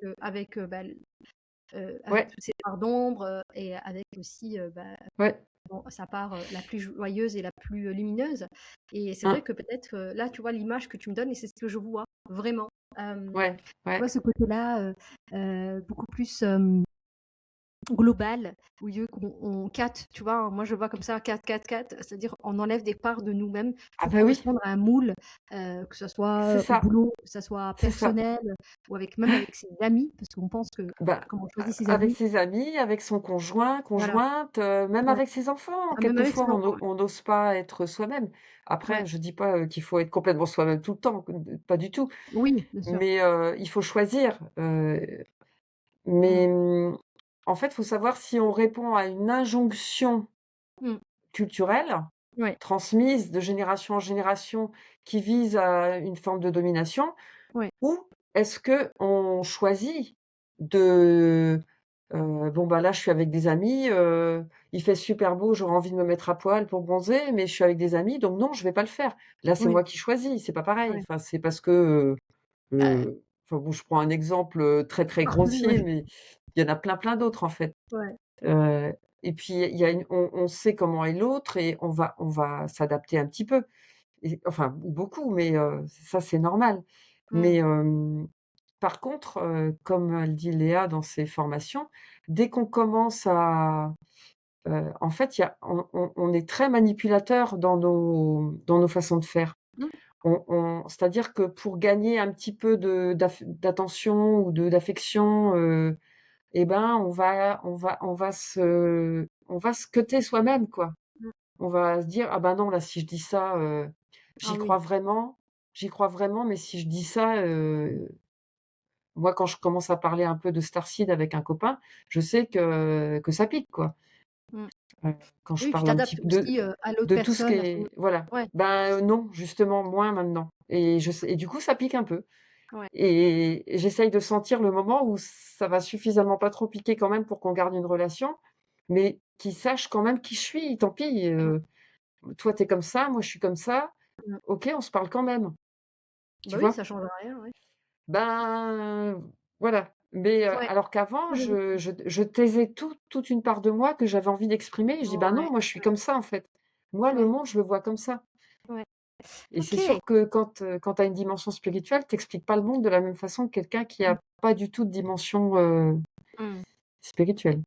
Ouais, toutes ses parts d'ombre, et avec aussi, ouais, bon, sa part, la plus joyeuse et la plus, lumineuse. Et c'est vrai hein, que peut-être, là, tu vois, l'image que tu me donnes et c'est ce que je vois, vraiment. ouais, Tu vois ouais. ce côté-là, beaucoup plus, global, au lieu qu'on capte, tu vois? Moi, je vois comme ça, 4 c'est-à-dire on enlève des parts de nous-mêmes Ah pour bah oui, correspondre à un moule, que ça c'est soit au ça, boulot, que ça soit c'est ça. personnel, ou même avec ses amis, parce qu'on pense que Bah, comme on choisit a ses avec amis, ses amis, avec son conjoint, voilà, conjointe, même ouais. avec ses enfants. Ah, même avec ses Quelquefois, enfants, ouais. on n'ose pas être soi-même. Ouais. Après, je dis pas, qu'il faut être complètement soi-même tout le temps, pas du tout. Oui, bien sûr. Mais, il faut choisir, Mmh. mais, en fait, il faut savoir si on répond à une injonction Mmh. culturelle, Ouais, transmise de génération en génération, qui vise à une forme de domination, ouais, ou est-ce qu'on choisit de, «Bon, bah, là, je suis avec des amis, il fait super beau, j'aurais envie de me mettre à poil pour bronzer, mais je suis avec des amis, donc non, je vais pas le faire». Là, c'est oui, moi qui choisis, c'est pas pareil. ouais. Enfin, c'est parce que, Bah, enfin bon, je prends un exemple, très, très parmi grossier, ouais, mais il y en a plein, plein d'autres, en fait. ouais. Heu et puis il y a une on sait comment est l'autre et on va s'adapter un petit peu et enfin, ou beaucoup, mais ça, c'est normal. Mais Mmh. par contre, comme elle dit Léa dans ses formations, dès qu'on commence à, en fait, il y a on est très manipulateur dans nos façons de faire. Mmh. C'est-à-dire que pour gagner un petit peu d'attention ou d'affection, et ben, on va se cutter soi-même, quoi. Mmh. On va se dire: «Ah ben non, là, si je dis ça, Ah j'y oui. crois vraiment j'y crois vraiment, mais si je dis ça, moi, quand je commence à parler un peu de Starseed avec un copain, je sais que ça pique, quoi. Mmh. Heu, quand je Oui, puis parle un t'adaptes petit peu aussi, à l'autre de tout ce qui personne, à son est voilà. ouais, Ben, non, justement, moins maintenant et du coup, ça pique un peu ouais. et j'essaye de sentir le moment où ça va suffisamment pas trop piquer quand même pour qu'on garde une relation, mais qu'il sache quand même qui je suis. Tant pis, Mmh. toi, tu es comme ça, moi, je suis comme ça. Mmh. OK, on se parle quand même, tu Bah oui, vois? ça change rien, ouais. Ben, voilà. Mais, Ouais. alors qu'avant, Mmh. je taisais toute une part de moi que j'avais envie d'exprimer. Je dis: «Ben Ouais, non, moi je suis comme ça en fait. Moi le ouais, monde, je le vois comme ça» ouais. et c'est OK. sûr que quand tu as une dimension spirituelle, tu expliques pas le monde de la même façon que quelqu'un qui Mmh. a pas du tout de dimension, Mmh. spirituelle.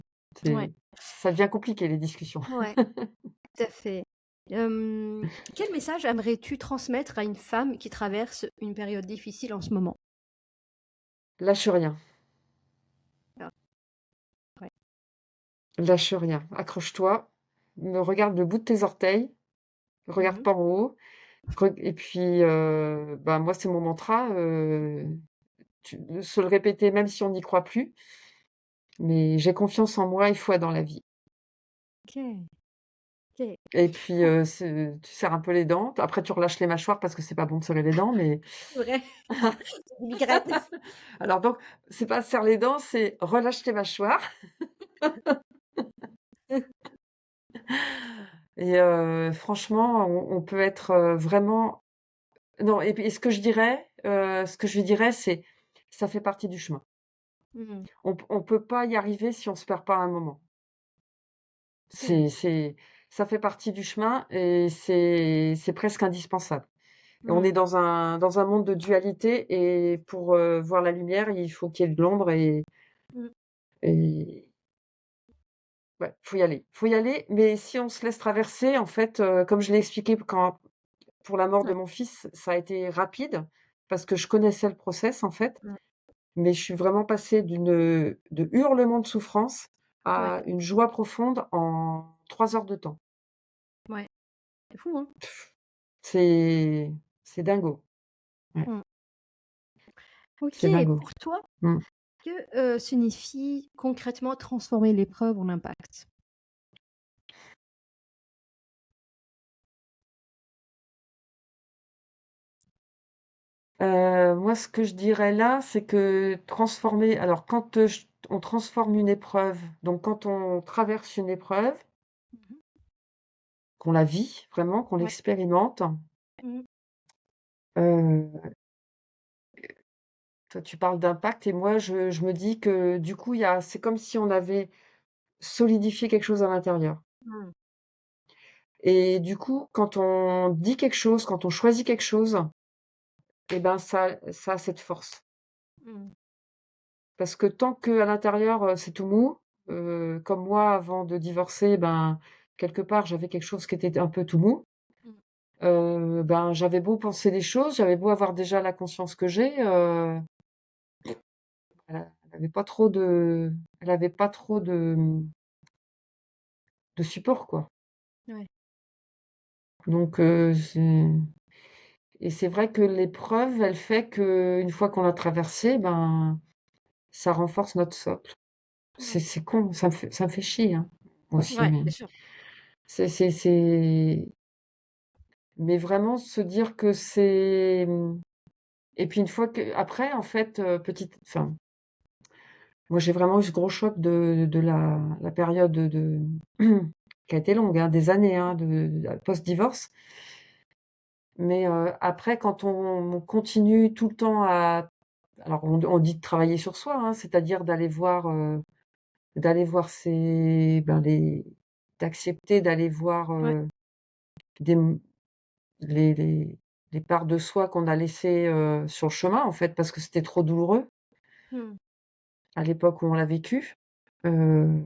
Ouais, Ça devient compliqué les discussions. ouais, tout à fait. Quel message aimerais-tu transmettre à une femme qui traverse une période difficile en ce moment? Lâche rien, Ah, ouais. lâche rien. Accroche-toi, me regarde le bout de tes orteils, regarde Mmh. pas en haut, et puis, bah, moi c'est mon mantra, se le répéter même si on n'y croit plus, mais j'ai confiance en moi et foi dans la vie. OK, OK. Et puis, Oh, tu serres un peu les dents. Après tu relâches les mâchoires parce que c'est pas bon de serrer les dents, mais c'est vrai, j'ai des migraines. alors donc c'est pas serre les dents, c'est relâche tes mâchoires et franchement, on peut être, vraiment non et puis ce que je lui dirais, c'est: «Ça fait partie du chemin». Mmh. On peut pas y arriver si on se perd pas un moment. OK. C'est ça fait partie du chemin et c'est presque indispensable. Et on est Mmh. dans un monde de dualité et pour, voir la lumière, il faut qu'il y ait de l'ombre Mmh. et ouais, faut y aller, mais si on se laisse traverser, en fait, comme je l'ai expliqué quand pour la mort de Ouais. mon fils, ça a été rapide parce que je connaissais le process, en fait, Mmh. mais je suis vraiment passée de hurlements de souffrance Ouais, à une joie profonde en 3 heures de temps. ouais. C'est fou, hein? C'est c'est dingo. Ouais, Mmh. OK, c'est dingo. pour toi, Mmh. que, signifie concrètement transformer l'épreuve en impact? Moi, ce que je dirais là, c'est que transformer alors quand, on transforme une épreuve, donc quand on traverse une épreuve, Mmh mh. qu'on la vit vraiment, qu'on Ouais. l'expérimente, Mmh. heu, toi tu parles d'impact et moi je me dis que du coup, il y a c'est comme si on avait solidifié quelque chose à l'intérieur Mmh. et du coup, quand on dit quelque chose, quand on choisit quelque chose et ben ça a cette force. Mmh. Parce que tant qu'à l'intérieur, c'est tout mou, comme moi avant de divorcer, ben, quelque part, j'avais quelque chose qui était un peu tout mou, Mmh. ben, j'avais beau penser des choses, j'avais beau avoir déjà la conscience que j'ai, elle avait pas trop de support, quoi. Ouais. Donc c'est vrai que l'épreuve, elle fait qu'une fois qu'on l'a traversée, ben, ça renforce notre socle. Ouais. C'est con, ça me fait chier, hein, moi aussi, Ouais, mais bien sûr. c'est mais vraiment se dire que et puis une fois que après en fait, enfin, moi j'ai vraiment eu ce gros choc de la période qui a été longue, hein, des années, hein, post-divorce. Mais, après quand on continue tout le temps à alors on dit de travailler sur soi, hein, c'est-à-dire d'aller voir ses ben les d'accepter d'aller voir, Ouais. des les les les parts de soi qu'on a laissées, sur le chemin, en fait, parce que c'était trop douloureux. Mmh. à l'époque où on l'a vécu. Heu,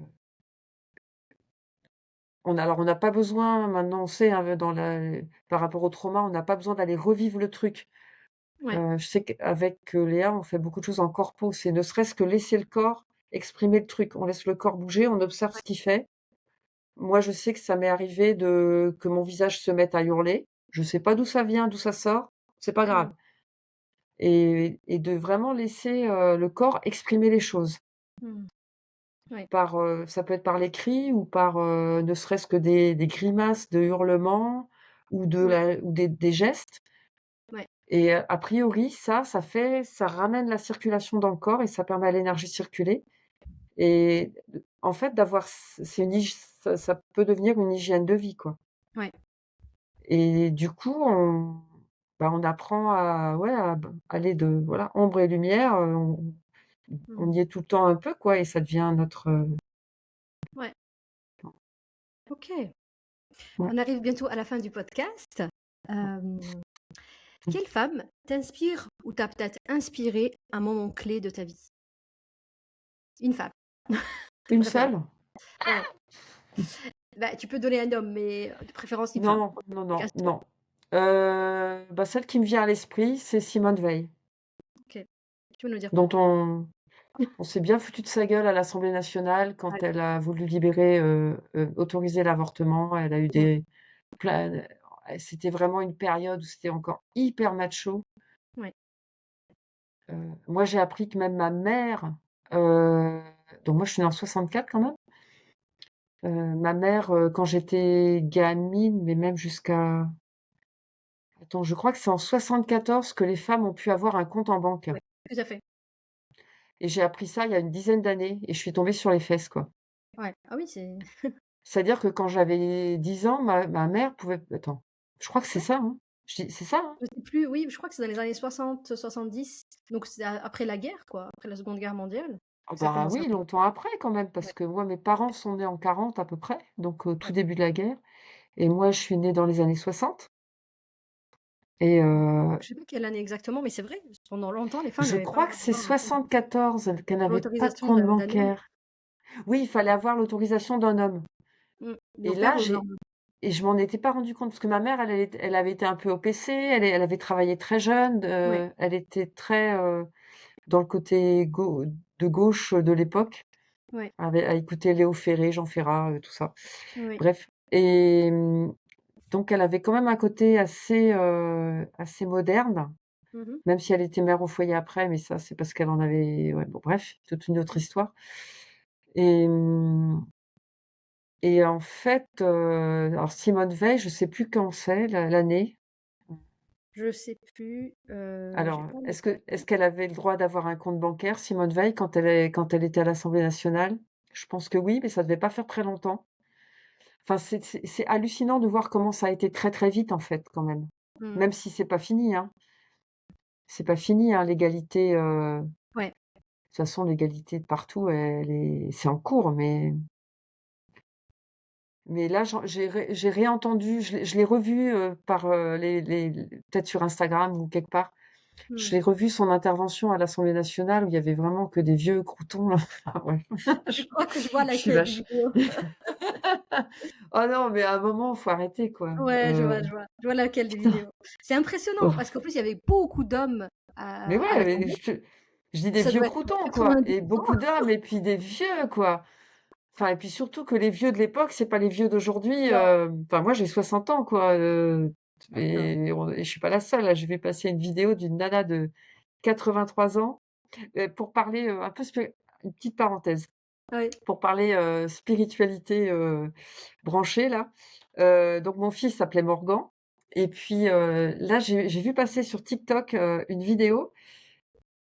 on n'a pas besoin maintenant, on sait, hein, par rapport au trauma, on n'a pas besoin d'aller revivre le truc. Ouais. Je sais qu'avec, Léa, on fait beaucoup de choses en corpo. C'est ne serait-ce que laisser le corps exprimer le truc. On laisse le corps bouger, on observe ce qu'il fait. Moi, je sais que ça m'est arrivé que mon visage se mette à hurler. Je sais pas d'où ça vient, d'où ça sort, c'est pas Mmh. grave. Et de vraiment laisser, le corps exprimer les choses Mmh. Ouais. ça peut être par les cris ou par, ne serait-ce que des grimaces de hurlements Ouais. ou des gestes. Ouais. Et a priori, ça ramène la circulation dans le corps et ça permet à l'énergie de circuler. Et en fait, d'avoir c'est une hyg ça peut devenir une hygiène de vie, quoi. Ouais. Et du coup, on apprend à ouais, aller de voilà, ombre et lumière, on Mmh. y est tout le temps un peu, quoi, et ça devient notre, Ouais. OK. ouais. On arrive bientôt à la fin du podcast. Hem, quelle femme t'inspire ou t'a peut-être inspiré un moment clé de ta vie? Une femme, de Une préférence. seule? Ouais. Bah, tu peux donner un homme, mais de préférence une femme. Non, non, non, Bien sûr. non. Celle qui me vient à l'esprit, c'est Simone Veil, OK. Tu peux nous dire dont pourquoi? on s'est bien foutu de sa gueule à l'Assemblée nationale quand Ouais. elle a voulu libérer, autoriser l'avortement. Elle a eu Mmh. plein c'était vraiment une période où c'était encore hyper macho. Ouais. Moi, j'ai appris que même ma mère, heu, donc moi, je suis née en 64 quand même. Ma mère, quand j'étais gamine, mais même jusqu'à attends, je crois que c'est en 74 que les femmes ont pu avoir un compte en banque, Ouais. Tout à fait. et j'ai appris ça il y a une dizaine d'années et je suis tombée sur les fesses, quoi. Ouais. Ah oui, c'est C'est-à-dire que quand j'avais 10 ans, ma mère pouvait attends, je crois que c'est ouais, ça, hein? Je dis c'est ça, hein? je sais plus, oui, je crois que c'est dans les années 60-70, donc c'est a après la guerre, quoi, après la Seconde Guerre mondiale, Ah que ça a bah, commencé un oui, peu. longtemps après quand même, parce Ouais, que moi, mes parents sont nés en 40 à peu près, donc tout ouais. début de la guerre, et moi, je suis née dans les années 60. Et Je sais pas quelle année exactement, mais c'est vrai, pendant longtemps, les femmes je n'avaient pas crois le que c'est droit à un compte, 74 qu'elle n'avait pas de l'autorisation compte d'un homme. bancaire. Oui, il fallait avoir l'autorisation d'un homme. Et Nos là, pères, non. je m'en étais pas rendu compte parce que ma mère, elle avait été un peu OPC, elle avait travaillé très jeune, Ouais, elle était très, dans le côté de gauche de l'époque, ouais, à écouter Léo Ferré, Jean Ferrat, tout ça. ouais. Bref, et donc elle avait quand même un côté assez moderne, Mmh mh. même si elle était mère au foyer après, mais ça, c'est parce qu'elle en avait ouais, bon bref, toute une autre histoire. Et et en fait, alors Simone Veil, je sais plus quand c'est l'année. Je sais plus, j'ai Alors, pas les dates. est-ce qu'elle avait le droit d'avoir un compte bancaire, Simone Veil, quand elle était à l'Assemblée nationale? Je pense que oui, mais ça devait pas faire très longtemps. Enfin, c'est hallucinant de voir comment ça a été très, très vite, en fait, quand même. Mmh. Même si c'est pas fini, hein. C'est pas fini, hein, l'égalité, de Ouais. toute façon, l'égalité de partout, c'est en cours, mais là, j'ai réentendu, je l'ai revu, par, peut-être sur Instagram ou quelque part. Mmh. Je l'ai revu son intervention à l'Assemblée nationale où il y avait vraiment que des vieux croutons là. Ah ouais. Je crois que je vois Je suis laquelle des vache. vidéos. Oh non, mais à un moment, faut arrêter quoi. Ouais, je vois laquelle des vidéos. C'est impressionnant Oh. parce qu'en plus, il y avait beaucoup d'hommes Mais à ouais, mais l'Assemblée. je dis des Ça vieux doit être croutons quoi, 90. et beaucoup d'hommes et puis des vieux quoi. Enfin et puis surtout que les vieux de l'époque, c'est pas les vieux d'aujourd'hui, Non, enfin moi j'ai 60 ans quoi, non. et je suis pas la seule là. J'ai vu passer une vidéo d'une nana de 83 ans, pour parler, un peu une petite parenthèse. Ouais. Pour parler, spiritualité, branchée là. Donc mon fils s'appelait Morgan, et puis, là j'ai vu passer sur TikTok, une vidéo,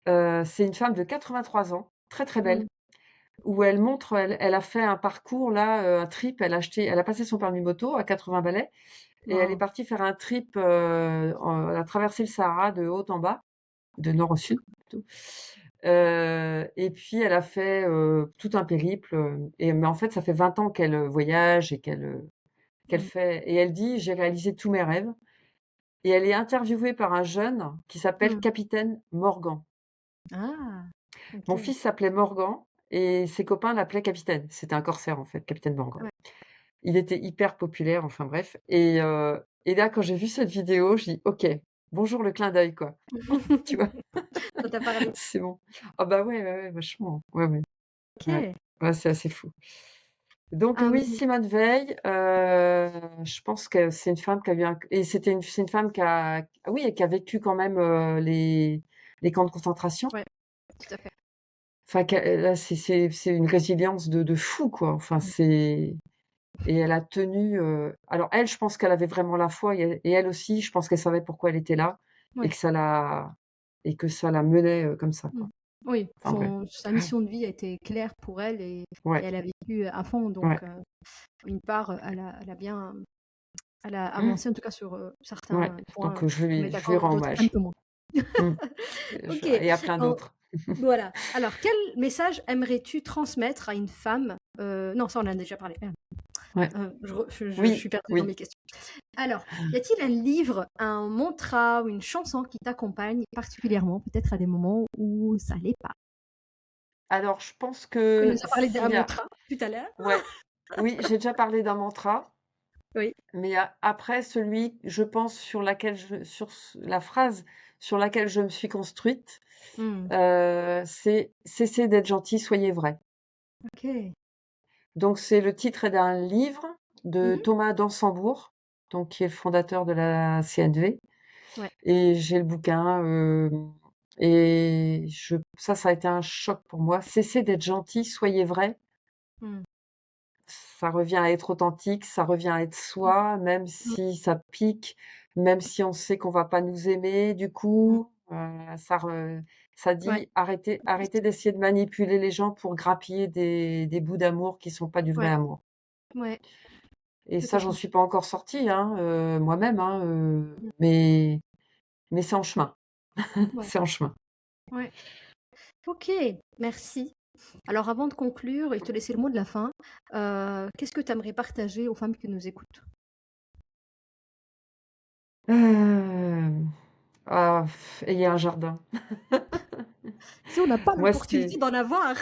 c'est une femme de 83 ans, très, très belle, Mmh. où elle a fait un parcours là, un trip, elle a passé son permis moto à 80 balais et elle est Waouh. partie faire un trip, elle a traversé le Sahara de haut en bas, de nord au sud plutôt. Et puis elle a fait, tout un périple, mais en fait ça fait 20 ans qu'elle, voyage et qu'elle Mmh. fait, et elle dit: «J'ai réalisé tous mes rêves», et elle est interviewée par un jeune qui s'appelle Mmh. Capitaine Morgan. Ah! Mon OK. fils s'appelait Morgan et ses copains l'appelaient Capitaine. C'était un corsaire, en fait, Capitaine Morgan. Ouais. Il était hyper populaire, enfin bref et là, quand j'ai vu cette vidéo, je dis: «OK, bonjour le clin d'œil, quoi». Tu vois? Ça t'a parlé? C'est bon. Ah bah, ouais, ouais, ouais, vachement. Ouais, ouais, ouais. OK. Ouais, c'est assez fou. Donc oui, Hem, Simone Veil, je pense que c'est une femme qui a eu un et c'est une femme qui a oui et qui a vécu quand même, les camps de concentration. ouais, tout à fait. Enfin, là, c'est une résilience de fou, quoi. Enfin, Mmh. c'est et elle a tenu, alors elle, je pense qu'elle avait vraiment la foi et elle aussi, je pense qu'elle savait pourquoi elle était là et Ouais. que ça la menait, comme ça, Mmh. quoi. Oui, Enfin bref. sa mission de vie a été claire pour elle et Ouais, elle a vécu à fond ouais. donc une part, elle a avancé en tout cas sur, Ouais, certains points, donc on est je lui d'accord, rends d'autres un hommage. peu moins. Mmh. OK, Et à plein en d'autres. voilà. Alors quel message aimerais-tu transmettre à une femme, non ça on en a déjà parlé, merde, Ouais. je Oui, suis perdue dans oui. mes questions. Alors, y a-t-il un livre, un mantra ou une chanson qui t'accompagne particulièrement, peut-être à des moments où ça l'est pas? Alors je pense Tu nous que as parlé d'un s'il y a mantra tout à l'heure. ouais, oui, j'ai déjà parlé d'un mantra, Oui. mais après celui, je pense, sur la phrase sur laquelle je me suis construite, Mmh. c'est: «Cessez d'être gentil, soyez vrai». OK. Donc c'est le titre d'un livre de Mmh. Thomas d'Ansembourg, donc qui est le fondateur de la CNV Ouais. et j'ai le bouquin, et ça a été un choc pour moi. «Cessez d'être gentil, soyez vrai». Mmh. Ça revient à être authentique, ça revient à être Mmh. soi, même Mmh. si ça pique, même si on sait qu'on va pas nous aimer du Mmh. coup, ça Ouais. dit: «Arrêtez Juste. d'essayer de manipuler les gens pour grappiller des bouts d'amour qui sont pas du vrai Ouais. amour». Ouais. Et Tout ça, à j'en fait. suis pas encore sortie, hein, moi-même, hein, Mmh. mais c'est en chemin, Ouais. c'est en chemin. Ouais. OK, merci. Alors avant de conclure et te laisser le mot de la fin, qu'est-ce que tu aimerais partager aux femmes qui nous écoutent? Hem, ayez un jardin. Si on n'a pas Moi, c'est l'opportunité d'en avoir.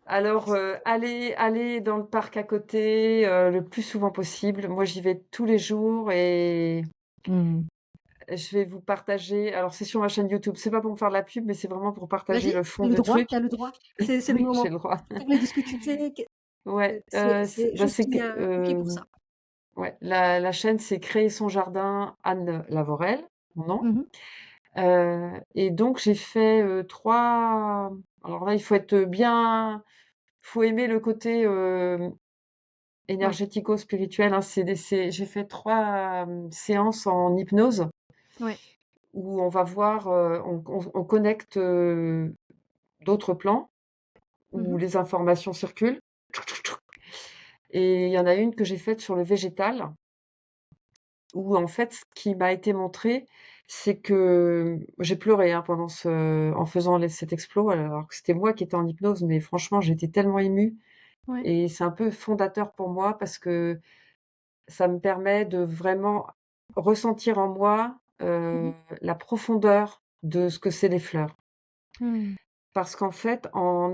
Alors, allez dans le parc à côté, le plus souvent possible. Moi, j'y vais tous les jours et Mmh. je vais vous partager alors c'est sur ma chaîne YouTube, c'est pas pour me faire de la pub, mais c'est vraiment pour partager Vas-y, le fond tu le du droit, truc. tu as le droit. C'est le Oui, j'ai moment. le droit. Parler de ce que tu fais, Ouais, c'est je c'est que, suis, OK pour ça. ouais, la chaîne, c'est Créer son jardin, Anne Lavorel, mon nom. Mmh mh. Et donc j'ai fait, 3 alors là, il faut être bien faut aimer le côté, Ouais, énergético-spirituel, hein. J'ai fait 3 séances en hypnose ouais. où on va voir, on connecte, d'autres plans Mmh où mh. les informations circulent. Et il y en a une que j'ai faite sur le végétal où en fait, ce qui m'a été montré, c'est que j'ai pleuré, hein, en faisant cet explo, alors que c'était moi qui étais en hypnose, mais franchement, j'étais tellement émue Ouais. et c'est un peu fondateur pour moi parce que ça me permet de vraiment ressentir en moi, Mmh mh. la profondeur de ce que c'est les fleurs. Mmh. Parce qu'en fait, en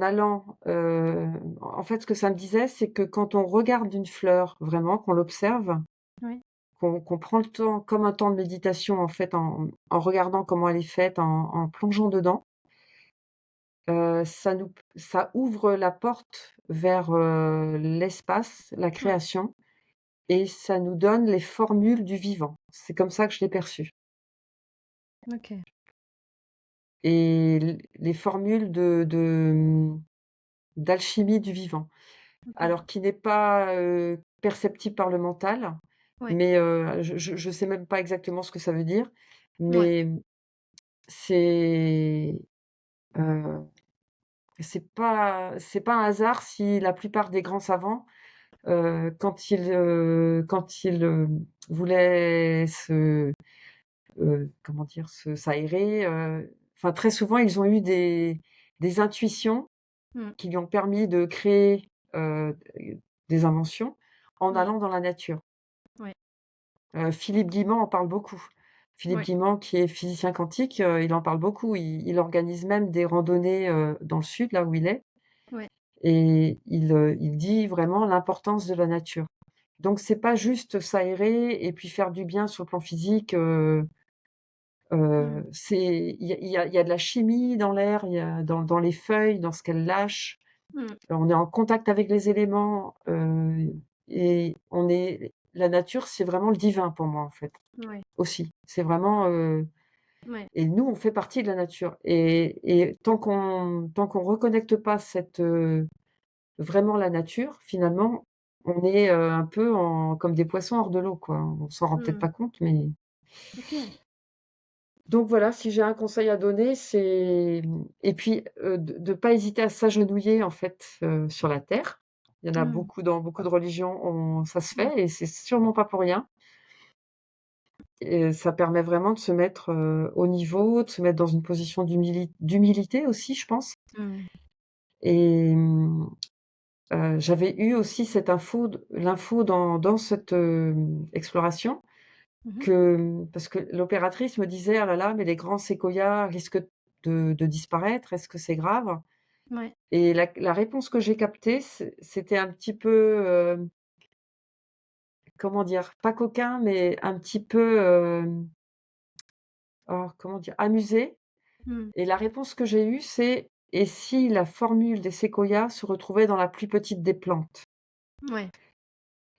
fait, ce que ça me disait, c'est que quand on regarde une fleur vraiment, qu'on l'observe, Ouais. qu'on prend le temps comme un temps de méditation, en fait, en regardant comment elle est faite, en plongeant dedans, ça ouvre la porte vers, l'espace, la Ouais. création et ça nous donne les formules du vivant. C'est comme ça que je l'ai perçu OK. et les formules d'alchimie du vivant. OK. Alors qui n'est pas, perceptible par le mental, Ouais. mais je sais même pas exactement ce que ça veut dire, Ouais. mais c'est, heu, c'est pas un hasard si la plupart des grands savants, quand ils, voulaient comment dire? S'aérer, enfin très souvent ils ont eu des intuitions Mmh. qui lui ont permis de créer, des inventions en Ouais. allant dans la nature. Ouais. Philippe Guillemot en parle beaucoup. Philippe Ouais, Guimand, qui est physicien quantique, il en parle beaucoup. Il organise même des randonnées, dans le sud, là où il est, ouais. et il dit vraiment l'importance de la nature. Donc c'est pas juste s'aérer et puis faire du bien sur le plan physique, Mmh. c'est il y a de la chimie dans l'air, il y a dans les feuilles, dans ce qu'elles lâchent. Mmh. On est en contact avec les éléments, et on est la nature, c'est vraiment le divin pour moi, en fait, Ouais, aussi. C'est vraiment, ouais. et nous, on fait partie de la nature, et tant qu'on reconnecte pas vraiment la nature, finalement, on est, un peu comme des poissons hors de l'eau, quoi. On s'en rend peut-être Mmh. pas compte, mais OK. donc voilà, si j'ai un conseil à donner, c'est et puis, de pas hésiter à s'agenouiller, en fait, sur la terre. Il y en a Mmh. beaucoup dans beaucoup de religions, ça se Ouais. fait, et c'est sûrement pas pour rien, et ça permet vraiment de se mettre, au niveau, de se mettre dans une position d'humilité aussi, je pense, Mmh. et j'avais eu aussi cette l'info dans cette, exploration, Mmh mh. parce que l'opératrice me disait: «Ah là là, mais les grands séquoias risquent de disparaître. Est-ce que c'est grave?» Ouais. Et la réponse que j'ai captée, c'était un petit peu, comment dire? Pas coquin, mais un petit peu, oh, comment dire? Amusé, Mmh. et la réponse que j'ai eue, c'est: «Et si la formule des séquoias se retrouvait dans la plus petite des plantes?» Ouais.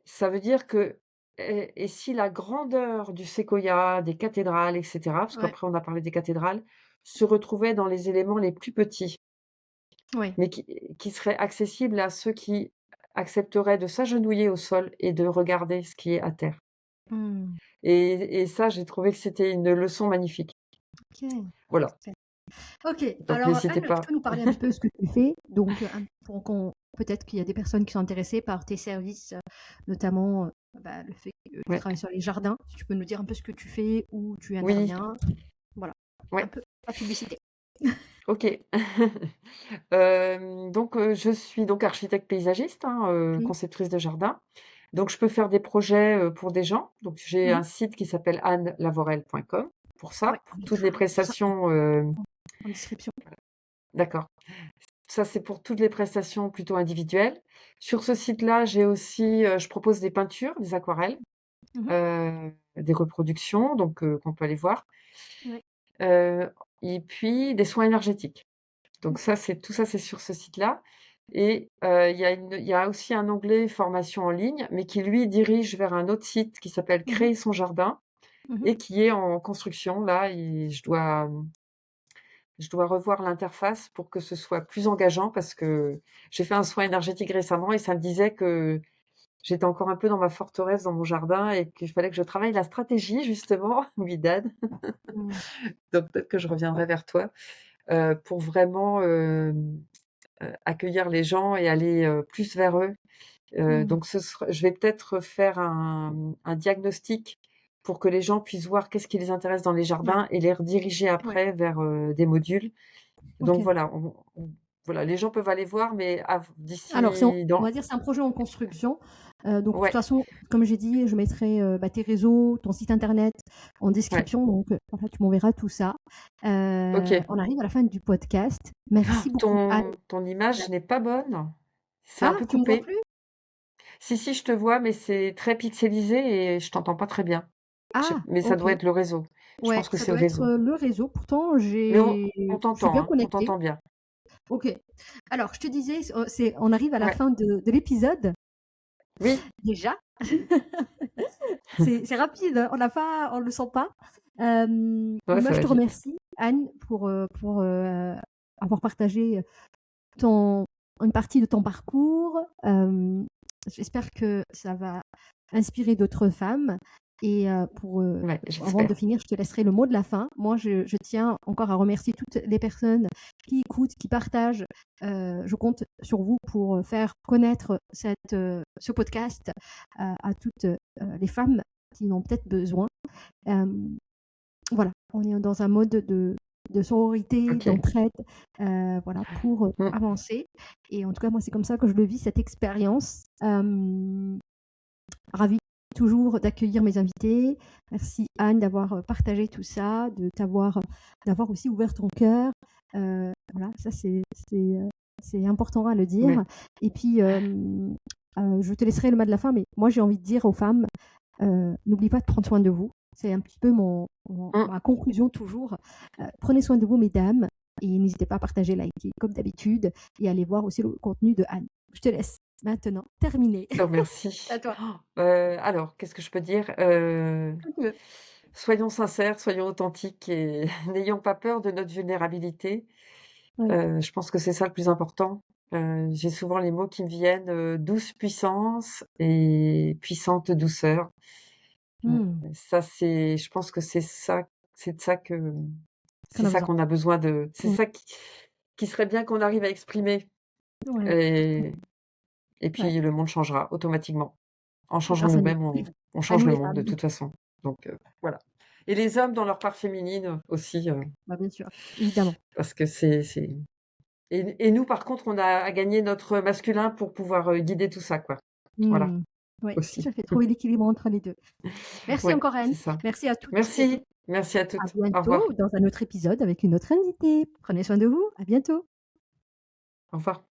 Ça veut dire que, et si la grandeur du séquoia, des cathédrales, et cetera, parce Ouais. qu'après on a parlé des cathédrales, se retrouvait dans les éléments les plus petits, Ouais. mais qui seraient accessibles à ceux qui accepteraient de s'agenouiller au sol et de regarder ce qui est à terre. Mmh. Et ça, j'ai trouvé que c'était une leçon magnifique. OK. Voilà, Super. OK. donc Alors, n'hésitez Anne, tu pas. peux nous parler un petit peu ce que tu fais? Donc, pour qu'on peut-être qu'il y a des personnes qui sont intéressées par tes services, notamment, bah, le fait que tu Ouais, travailles sur les jardins. Si tu peux nous dire un peu ce que tu fais, où tu oui, interviens? Voilà, un ouais, peu la publicité. OK. Donc, je suis donc architecte paysagiste, hein, Mmh. conceptrice de jardin. Donc je peux faire des projets, pour des gens. Donc j'ai Mmh. un site qui s'appelle annelavorel.com pour Ouais, ça. on Toutes mettra les tout ça en prestations, en description. d'accord. Ça, c'est pour toutes les prestations plutôt individuelles. Sur ce site-là, j'ai aussi, je propose des peintures, des aquarelles, Mmh. des reproductions, donc qu'on peut aller voir, Ouais. heu et puis des soins énergétiques. Donc OK. ça, tout ça, c'est sur ce site-là, et il y a aussi un onglet formation en ligne, mais qui lui dirige vers un autre site qui s'appelle Mmh. Créer son jardin, Mmh. et qui est en construction là, et je dois revoir l'interface pour que ce soit plus engageant, parce que j'ai fait un soin énergétique récemment et ça me disait que j'étais encore un peu dans ma forteresse dans mon jardin et qu'il fallait que je travaille la stratégie justement, Widad. Mmh. Donc peut-être que je reviendrai vers toi, pour vraiment, accueillir les gens et aller, plus vers eux. Mmh. Donc je vais peut-être faire un diagnostic pour que les gens puissent voir qu'est-ce qui les intéresse dans les Ouais, jardins et les rediriger ouais. après vers, des modules. Donc OK. voilà, voilà, les gens peuvent aller voir, mais Alors d'ici on dans va dire c'est un projet en construction, donc de toute ouais, façon, comme j'ai dit, je mettrai, bah, tes réseaux, ton site internet en ouais, description, donc voilà, tu m'enverras tout ça. OK. On arrive à la fin du podcast. Merci beaucoup, Anne. Ton image n'est pas bonne. C'est un Ah, peu tu me vois coupé. plus? Si, si, je te vois, mais c'est très pixelisé et je t'entends pas très bien. Ah, Mais ça doit OK. être le réseau. Je Ouais, pense que ça c'est le doit être, réseau. le réseau. Pourtant Mais on je suis t'entend, bien hein, on connectée. t'entend bien. OK. Alors je te disais, on arrive à la Ouais. fin de l'épisode, Oui, déjà. C'est rapide, hein, on le sent pas. ouais, Moi, ça je va te vite. remercie, Anne, pour avoir partagé ton une partie de ton parcours. J'espère que ça va inspirer d'autres femmes et Ouais, avant de j'espère. finir, je te laisserai le mot de la fin. Moi, je tiens encore à remercier toutes les personnes qui écoutent, qui partagent. Je compte sur vous pour faire connaître ce podcast à toutes les femmes qui en ont peut-être besoin. Hem, voilà, on est dans un mode de sororité, OK. d'entraide, voilà, pour, Mmh. avancer et en tout cas, moi, c'est comme ça que je le vis, cette expérience. Ravie de toujours d'accueillir mes invités. Merci Anne d'avoir partagé tout ça, d'avoir aussi ouvert ton cœur. Voilà, ça c'est important à le Oui. dire. Et puis, je te laisserai le mot de la fin, mais moi j'ai envie de dire aux femmes, n'oubliez pas de prendre soin de vous. C'est un petit peu Mm. ma conclusion toujours. Prenez soin de vous, mesdames, et n'hésitez pas à partager, liker, comme d'habitude, et aller voir aussi le contenu de Anne. Je te laisse maintenant terminer. Je te remercie. À toi. Alors, qu'est-ce que je peux dire? Comme tu veux. Soyons sincères, soyons authentiques et n'ayons pas peur de notre vulnérabilité. Oui. Je pense que c'est ça le plus important. J'ai souvent les mots qui me viennent, douce puissance et puissante douceur. Heu, Hmm. Ça je pense que c'est de ça que Qu'on c'est a ça besoin. qu'on a besoin c'est Oui. ça qui serait bien qu'on arrive à exprimer Ouais. et et Ouais. puis le monde changera automatiquement. En changeant Grâce à nous. nous-mêmes, on À change nous le les monde de femmes. toute façon. Donc voilà. Et les hommes dans leur part féminine aussi, Bah, bien sûr, évidemment. parce que c'est et nous par contre, on a à gagner notre masculin pour pouvoir, guider tout ça quoi. Voilà, Hmm. Oui, tout aussi. à fait. Trouver l'équilibre entre les deux. Merci Ouais, encore Anne. c'est ça. Merci à toutes et tous. Merci à À toutes. Au bientôt revoir. dans un autre épisode avec une autre invitée. Prenez soin de vous. À bientôt. Au revoir.